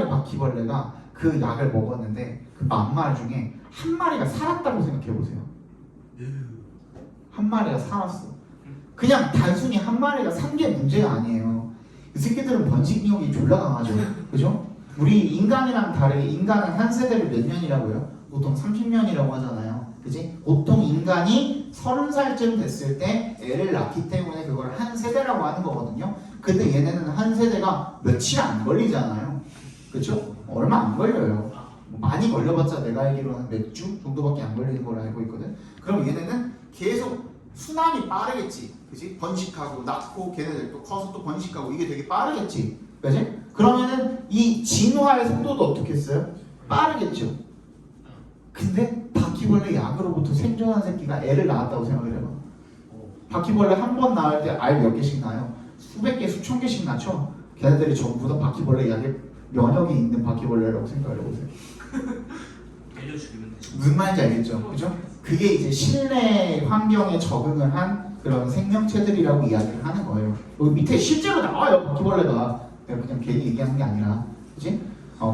바퀴벌레가 그 약을 먹었는데 그 만 마리 중에 한 마리가 살았다고 생각해 보세요. 한 마리가 살았어. 그냥 단순히 한 마리가 산 게 문제가 아니에요. 이 새끼들은 번식력이 졸라 강하죠. 그죠? 우리 인간이랑 다르게 인간은 한 세대를 몇 년이라고요? 보통 30년이라고 하잖아요. 그지? 보통 인간이 30살쯤 됐을 때 애를 낳기 때문에 그걸 한 세대라고 하는 거거든요. 근데 얘네는 한 세대가 며칠 안 걸리잖아요. 그죠? 얼마 안 걸려요. 많이 걸려봤자 내가 알기로는 몇 주 정도밖에 안 걸리는 걸로 알고 있거든. 그럼 얘네는 계속 순환이 빠르겠지. 그지? 번식하고 낳고 걔네들 또 커서 또 번식하고 이게 되게 빠르겠지. 그지? 그러면은 이 진화의 속도도 어떻게 했어요? 빠르겠죠. 근데 바퀴벌레 약으로부터 생존한 새끼가 애를 낳았다고 생각을 해봐. 바퀴벌레 한 번 낳을 때 알 몇 개씩 나요? 수백 개, 수천 개씩 낳죠? 걔네들이 전부 다 바퀴벌레 약에 면역이 있는 바퀴벌레라고 생각을 해보세요. 때려죽이면 되죠. 무슨 말인지 알겠죠? 그죠? 그게 이제 실내 환경에 적응을 한 그런 생명체들이라고 이야기를 하는 거예요. 여기 밑에 실제로 나와요, 바퀴벌레가. 내가 그냥 괜히 얘기하는 게 아니라. 그치?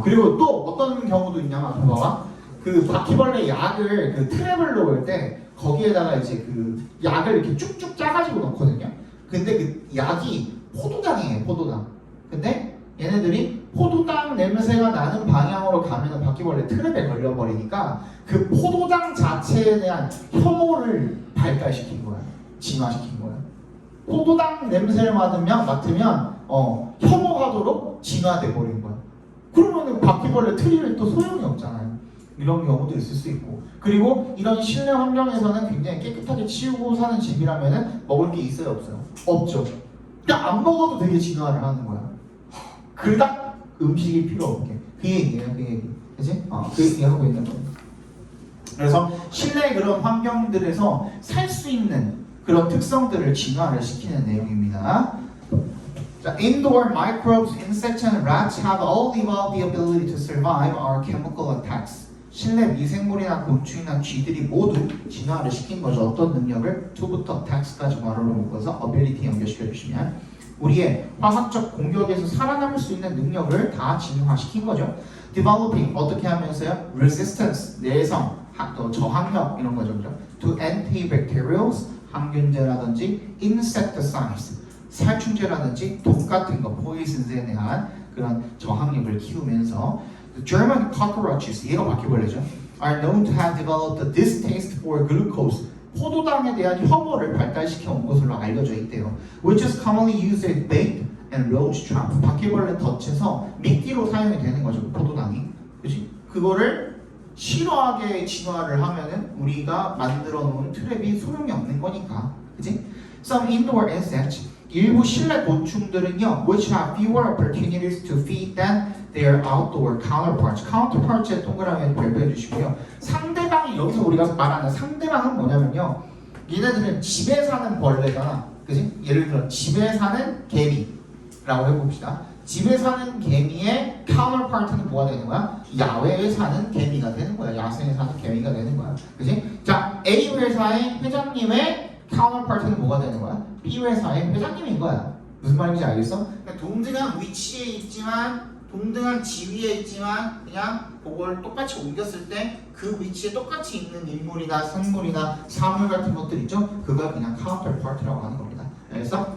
그리고 또 어떤 경우도 있냐면, 앞에 봐봐. 그 바퀴벌레 약을 그 트랩을 놓을 때 거기에다가 이제 그 약을 이렇게 쭉쭉 짜가지고 넣거든요. 근데 그 약이 포도당이에요, 포도당. 근데 얘네들이 포도당 냄새가 나는 방향으로 가면 바퀴벌레 트랩에 걸려버리니까 그 포도당 자체에 대한 혐오를 발달시킨 거야. 진화시킨 거야. 포도당 냄새를 맡으면 혐오하도록 진화돼 버린 거야. 그러면은 바퀴벌레 트리는 또 소용이 없잖아요. 이런 경우도 있을 수 있고. 그리고 이런 실내 환경에서는 굉장히 깨끗하게 치우고 사는 집이라면은 먹을 게 있어요, 없어요? 없죠. 그냥 안 먹어도 되게 진화를 하는 거야. 그닥 음식이 필요 없게. 그 얘기예요, 그 얘기. 그치? 그 얘기 하고 있는 거예요. 그래서 실내 그런 환경들에서 살 수 있는 그런 특성들을 진화를 시키는 내용입니다. 자, indoor microbes, insects, and rats have all evolved the ability to survive our chemical attacks. 실내 미생물이나 곤충이나 쥐들이 모두 진화를 시킨 거죠. 어떤 능력을? to부터 attacks까지 괄호로 묶어서 ability 연결시켜 주시면 우리의 화학적 공격에서 살아남을 수 있는 능력을 다 진화시킨 거죠. developing 어떻게 하면서요? resistance 내성, 또 저항력 이런 거죠. 그죠? to antibacterials 항균제라든지 insecticides 살충제라든지 독 같은 거 poisons에 대한 그런 저항력을 키우면서 the German cockroaches 얘가 바퀴벌레죠. are known to have developed a distaste for glucose 포도당에 대한 혐오를 발달시켜 온 것으로 알려져 있대요. which is commonly used as bait and roach trap 바퀴벌레 덫에서 미끼로 사용이 되는 거죠. 포도당이 그렇지? 그거를 싫어하게 진화를 하면은 우리가 만들어 놓은 트랩이 소용이 없는 거니까 그치? Some indoor insects 일부 실내 곤충들은요 which have fewer opportunities to feed than their outdoor counterparts counterparts의 동그라미에 별표해 주시고요 상대방이 여기서 우리가 말하는 상대방은 뭐냐면요 얘네들은 집에 사는 벌레잖아 그치? 예를 들어 집에 사는 개미라고 해봅시다 집에 사는 개미의 counterpart는 뭐가 되는 거야? 야외에 사는 개미가 되는 거야 야생에 사는 개미가 되는 거야 그치? 자 A 회사의 회장님의 counterpart는 뭐가 되는 거야? B 회사의 회장님인 거야. 무슨 말인지 알겠어? 그러니까 동등한 위치에 있지만 동등한 지위에 있지만 그냥 그걸 똑같이 옮겼을 때 그 위치에 똑같이 있는 인물이나 생물이나 사물 같은 것들 있죠? 그걸 그냥 counterpart라고 하는 겁니다. 그래서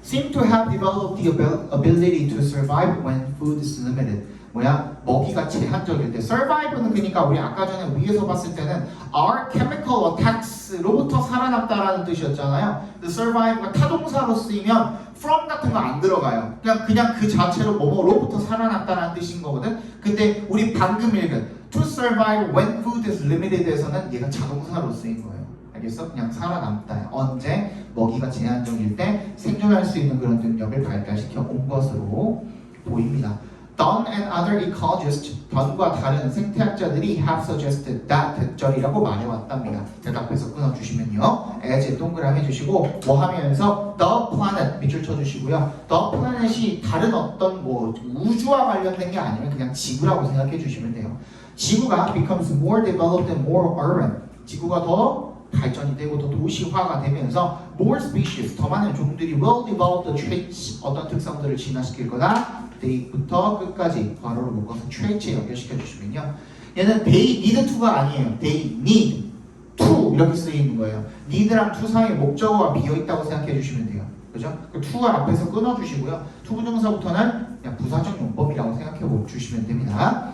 seem to have developed the ability to survive when food is limited. 뭐야? 먹이가 제한적일 때 survive는 그러니까 우리 아까 전에 위에서 봤을 때는 our chemical attacks로부터 살아남다라는 뜻이었잖아요. The survive가 타동사로 쓰이면 from 같은 거 안 들어가요. 그냥 그 자체로 뭐뭐로부터 살아남다라는 뜻인 거거든. 근데 우리 방금 읽은 to survive when food is limited에서는 얘가 자동사로 쓰인 거예요. 알겠어? 그냥 살아남다. 언제? 먹이가 제한적일 때 생존할 수 있는 그런 능력을 발달시켜 온 것으로 보입니다. Dunn and other ecologists, 던과 다른 생태학자들이 have suggested that 대절이라고 말해왔답니다. 대답해서 끊어주시면요. as 동그라미 해주시고 뭐 하면서 the planet 밑줄 쳐주시고요. the planet이 다른 어떤 뭐 우주와 관련된 게 아니면 그냥 지구라고 생각해 주시면 돼요. 지구가 becomes more developed and more urban. 지구가 더 발전이 되고 더 도시화가 되면서 more species, 더 많은 종들이 will develop the traits, 어떤 특성들을 진화시킬 거다. day부터 끝까지 괄호로 묶어서 traits에 연결시켜 주시면요. 얘는 they need to가 아니에요. they need to 이렇게 쓰이는 거예요. need랑 to 사이에 목적어가 비어 있다고 생각해 주시면 돼요. 그죠? 그 to가 앞에서 끊어 주시고요. to 부정사부터는 그냥 부사적 용법이라고 생각해 주시면 됩니다.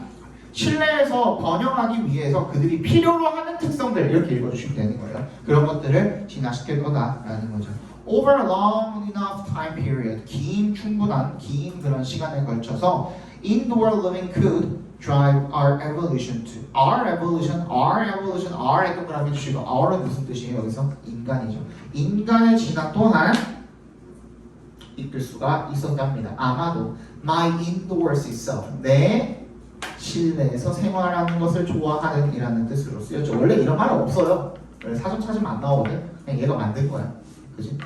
실내에서 번영하기 위해서 그들이 필요로 하는 특성들 이렇게 읽어주시면 되는 거예요. 그런 것들을 진화시킬 거다라는 거죠. Over a long enough time period, 충분한 긴 그런 시간에 걸쳐서 indoor living could drive our evolution to R에 동그라미 주시고 R은 무슨 뜻이에요? 여기서 인간이죠. 인간의 진화 또한 이끌 수가 있었답니다. 아마도 my indoors itself, 내 실내에서 생활하는 것을 좋아하는 이라는 뜻으로 쓰였죠. 원래 이런 말은 없어요. 사전 찾으면 안 나오거든. 그냥 얘가 만든 거야. 그지?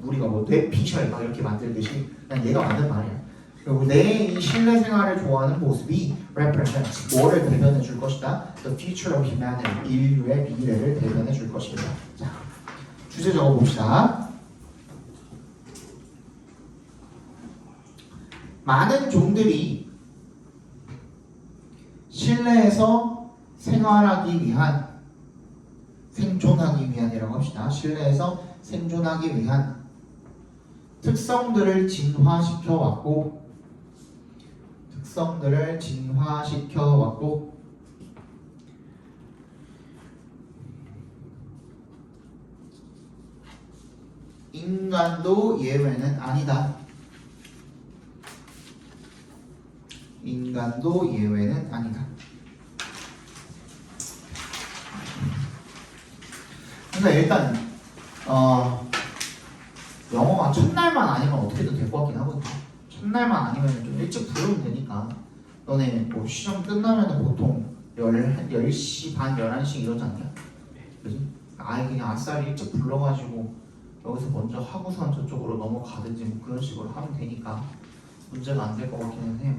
우리가 뭐 뇌피셜 막 이렇게 만들듯이 그냥 얘가 만든 말이야. 그리고 내 이 실내 생활을 좋아하는 모습이 represents 뭐를 대변해 줄 것이다. The future of humanity, 인류의 미래를 대변해 줄 것입니다. 자, 주제 적어 봅시다. 많은 종들이 실내에서 생활하기 위한 생존하기 위한이라고 합시다. 실내에서 생존하기 위한 특성들을 진화시켜 왔고 인간도 예외는 아니다. 인간도 예외는 아니다. 근데 일단 영어가 첫날만 아니면 어떻게든 될 것 같긴 하거든. 첫날만 아니면 좀 일찍 부르면 되니까. 너네 뭐 시험 끝나면 보통 10시 반, 11시 이러지 않냐? 그지? 아예 그냥 아싸리 이렇게 불러가지고 여기서 먼저 하고선 저쪽으로 넘어가든지 뭐 그런 식으로 하면 되니까 문제가 안 될 것 같기는 해요.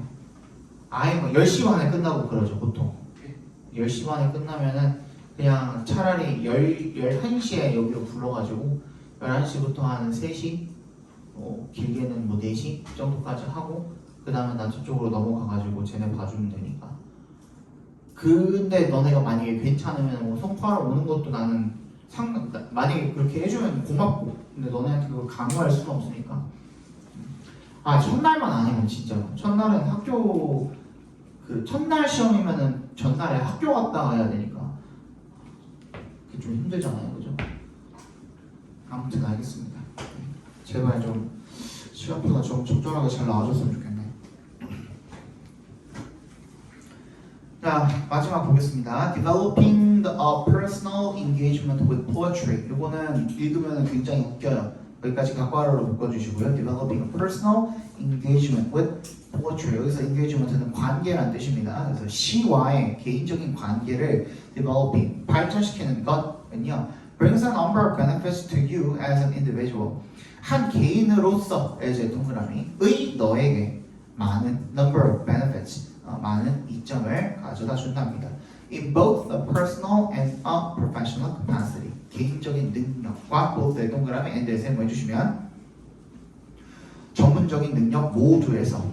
아예 뭐 10시 반에 끝나고 그러죠 보통. 10시 반에 끝나면은 그냥 차라리 11시에 여기로 불러가지고 11시부터 한 3시 길게는 뭐 4시 정도까지 하고 그 다음에 나 저쪽으로 넘어가가지고 쟤네 봐주면 되니까. 근데 너네가 만약에 괜찮으면 뭐 송파로 오는 것도 나는 만약에 그렇게 해주면 고맙고 근데 너네한테 그걸 강요할 수는 없으니까. 아 첫날만 아니면 진짜 첫날은 학교 그 첫날 시험이면은 전날에 학교 갔다 와야 되니까 그게 좀 힘들잖아요, 그죠? 아무튼 알겠습니다. 제발 좀 시간표가 좀 적절하게 잘 나와줬으면 좋겠네. 자 마지막 보겠습니다. Developing the personal engagement with poetry. 이거는 읽으면 굉장히 웃겨요. 여기까지 각괄호로 묶어주시고요. Developing a personal engagement with poetry. 여기서 engagement는 관계란 뜻입니다. 그래서 시와의 개인적인 관계를 developing 발전시키는 것은요, brings a number of benefits to you as an individual. 한 개인으로서 이제 동그라미의 너에게 많은 number of benefits, 많은 이점을 가져다 준답니다. In both the personal and a professional capacity. 개인적인 능력과 both의 동그라미 and의 셈 해주시면 전문적인 능력 모두에서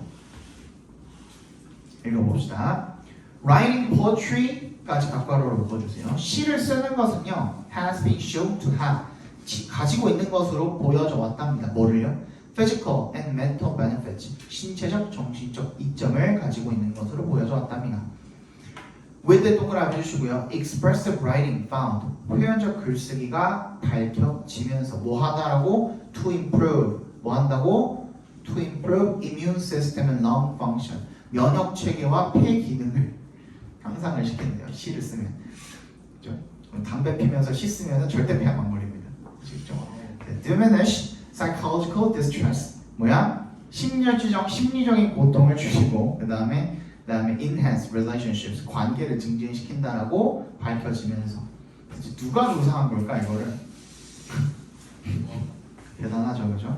읽어봅시다. Writing poetry까지 각괄호로 묶어주세요. 시를 쓰는 것은요, has been shown to have 가지고 있는 것으로 보여져 왔답니다. 뭐를요? Physical and mental benefits. 신체적, 정신적 이점을 가지고 있는 것으로 보여져 왔답니다. with의 동그라미 해주시고요. Expressive writing found. 표현적 글쓰기가 밝혀지면서 뭐 하다라고? To improve. 뭐 한다고? To improve immune system and lung function. 면역 체계와 폐 기능을 향상을 시킨대요. 시를 쓰면. 그렇죠? 담배 피면서 시 쓰면 절대 폐 안 걸립니다. 아시겠죠? Diminish psychological distress. 뭐야? 심리적인 고통을 주시고 그 다음에 enhance relationships. 관계를 증진시킨다라고 밝혀지면서. 누가 조사한 걸까 이거를? 대단하죠, 그죠?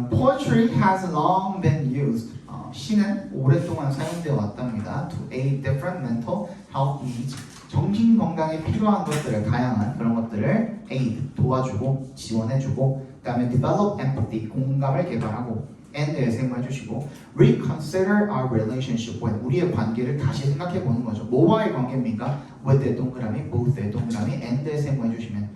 Poetry has long been used. 시는 오랫동안 사용되어 왔답니다. To aid different mental health needs. 정신 건강에 필요한 것들을 다양한 그런 것들을 aid 도와주고 지원해주고 그다음에 develop empathy 공감을 개발하고 and의 셈을 해주시고 reconsider our relationship with 우리의 관계를 다시 생각해 보는 거죠. 뭐와의 관계입니까? with의 동그라미, both의 동그라미, and의 셈을 해주시면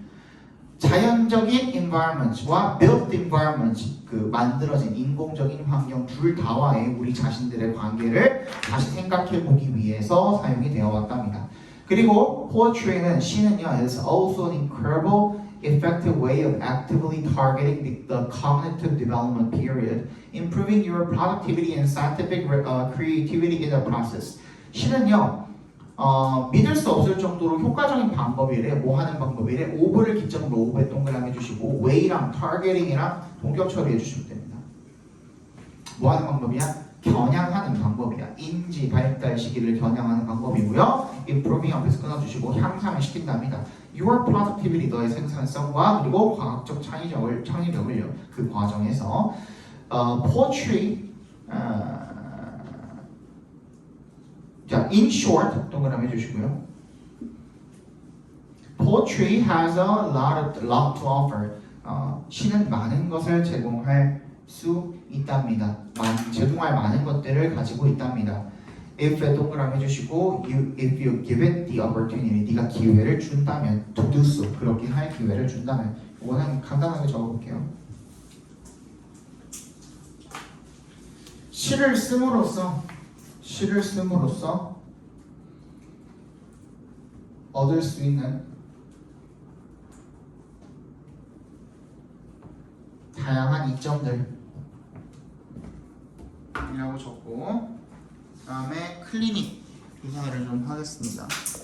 자연적인 environment와 built environment 그 만들어진 인공적인 환경 둘 다와의 우리 자신들의 관계를 다시 생각해 보기 위해서 사용이 되어 왔답니다. 그리고 poetry는 시는요 is also an incredible effective way of actively targeting the cognitive development period, improving your productivity and scientific creativity in the process. 시는요 믿을 수 없을 정도로 효과적인 방법이래. 뭐 하는 방법이래? 오브를 기점으로 오브에 동그라미 해주시고 way랑 targeting이랑 동격 처리해 주시면 됩니다. 뭐 하는 방법이야? 겨냥하는 방법이야. 인지 발달 시기를 겨냥하는 방법이고요. improving 앞에서 끊어주시고 향상을 시킨답니다. Your productivity 너의 생산성과 그리고 과학적 창의력을요. 그 과정에서 poetry 자, in short 동그라미 해주시고요. Poetry has a lot to offer. 시는 많은 것을 제공할 수 있답니다. 제공할 많은 것들을 가지고 있답니다. If에 동그라미 해주시고 if you give it the opportunity 네가 기회를 준다면 to do so 그렇게 할 기회를 준다면 이거는 간단하게 적어볼게요. 시를 씀으로써 얻을 수 있는 다양한 이점들이라고 적고 그 다음에 클리닉 조사를 좀 하겠습니다.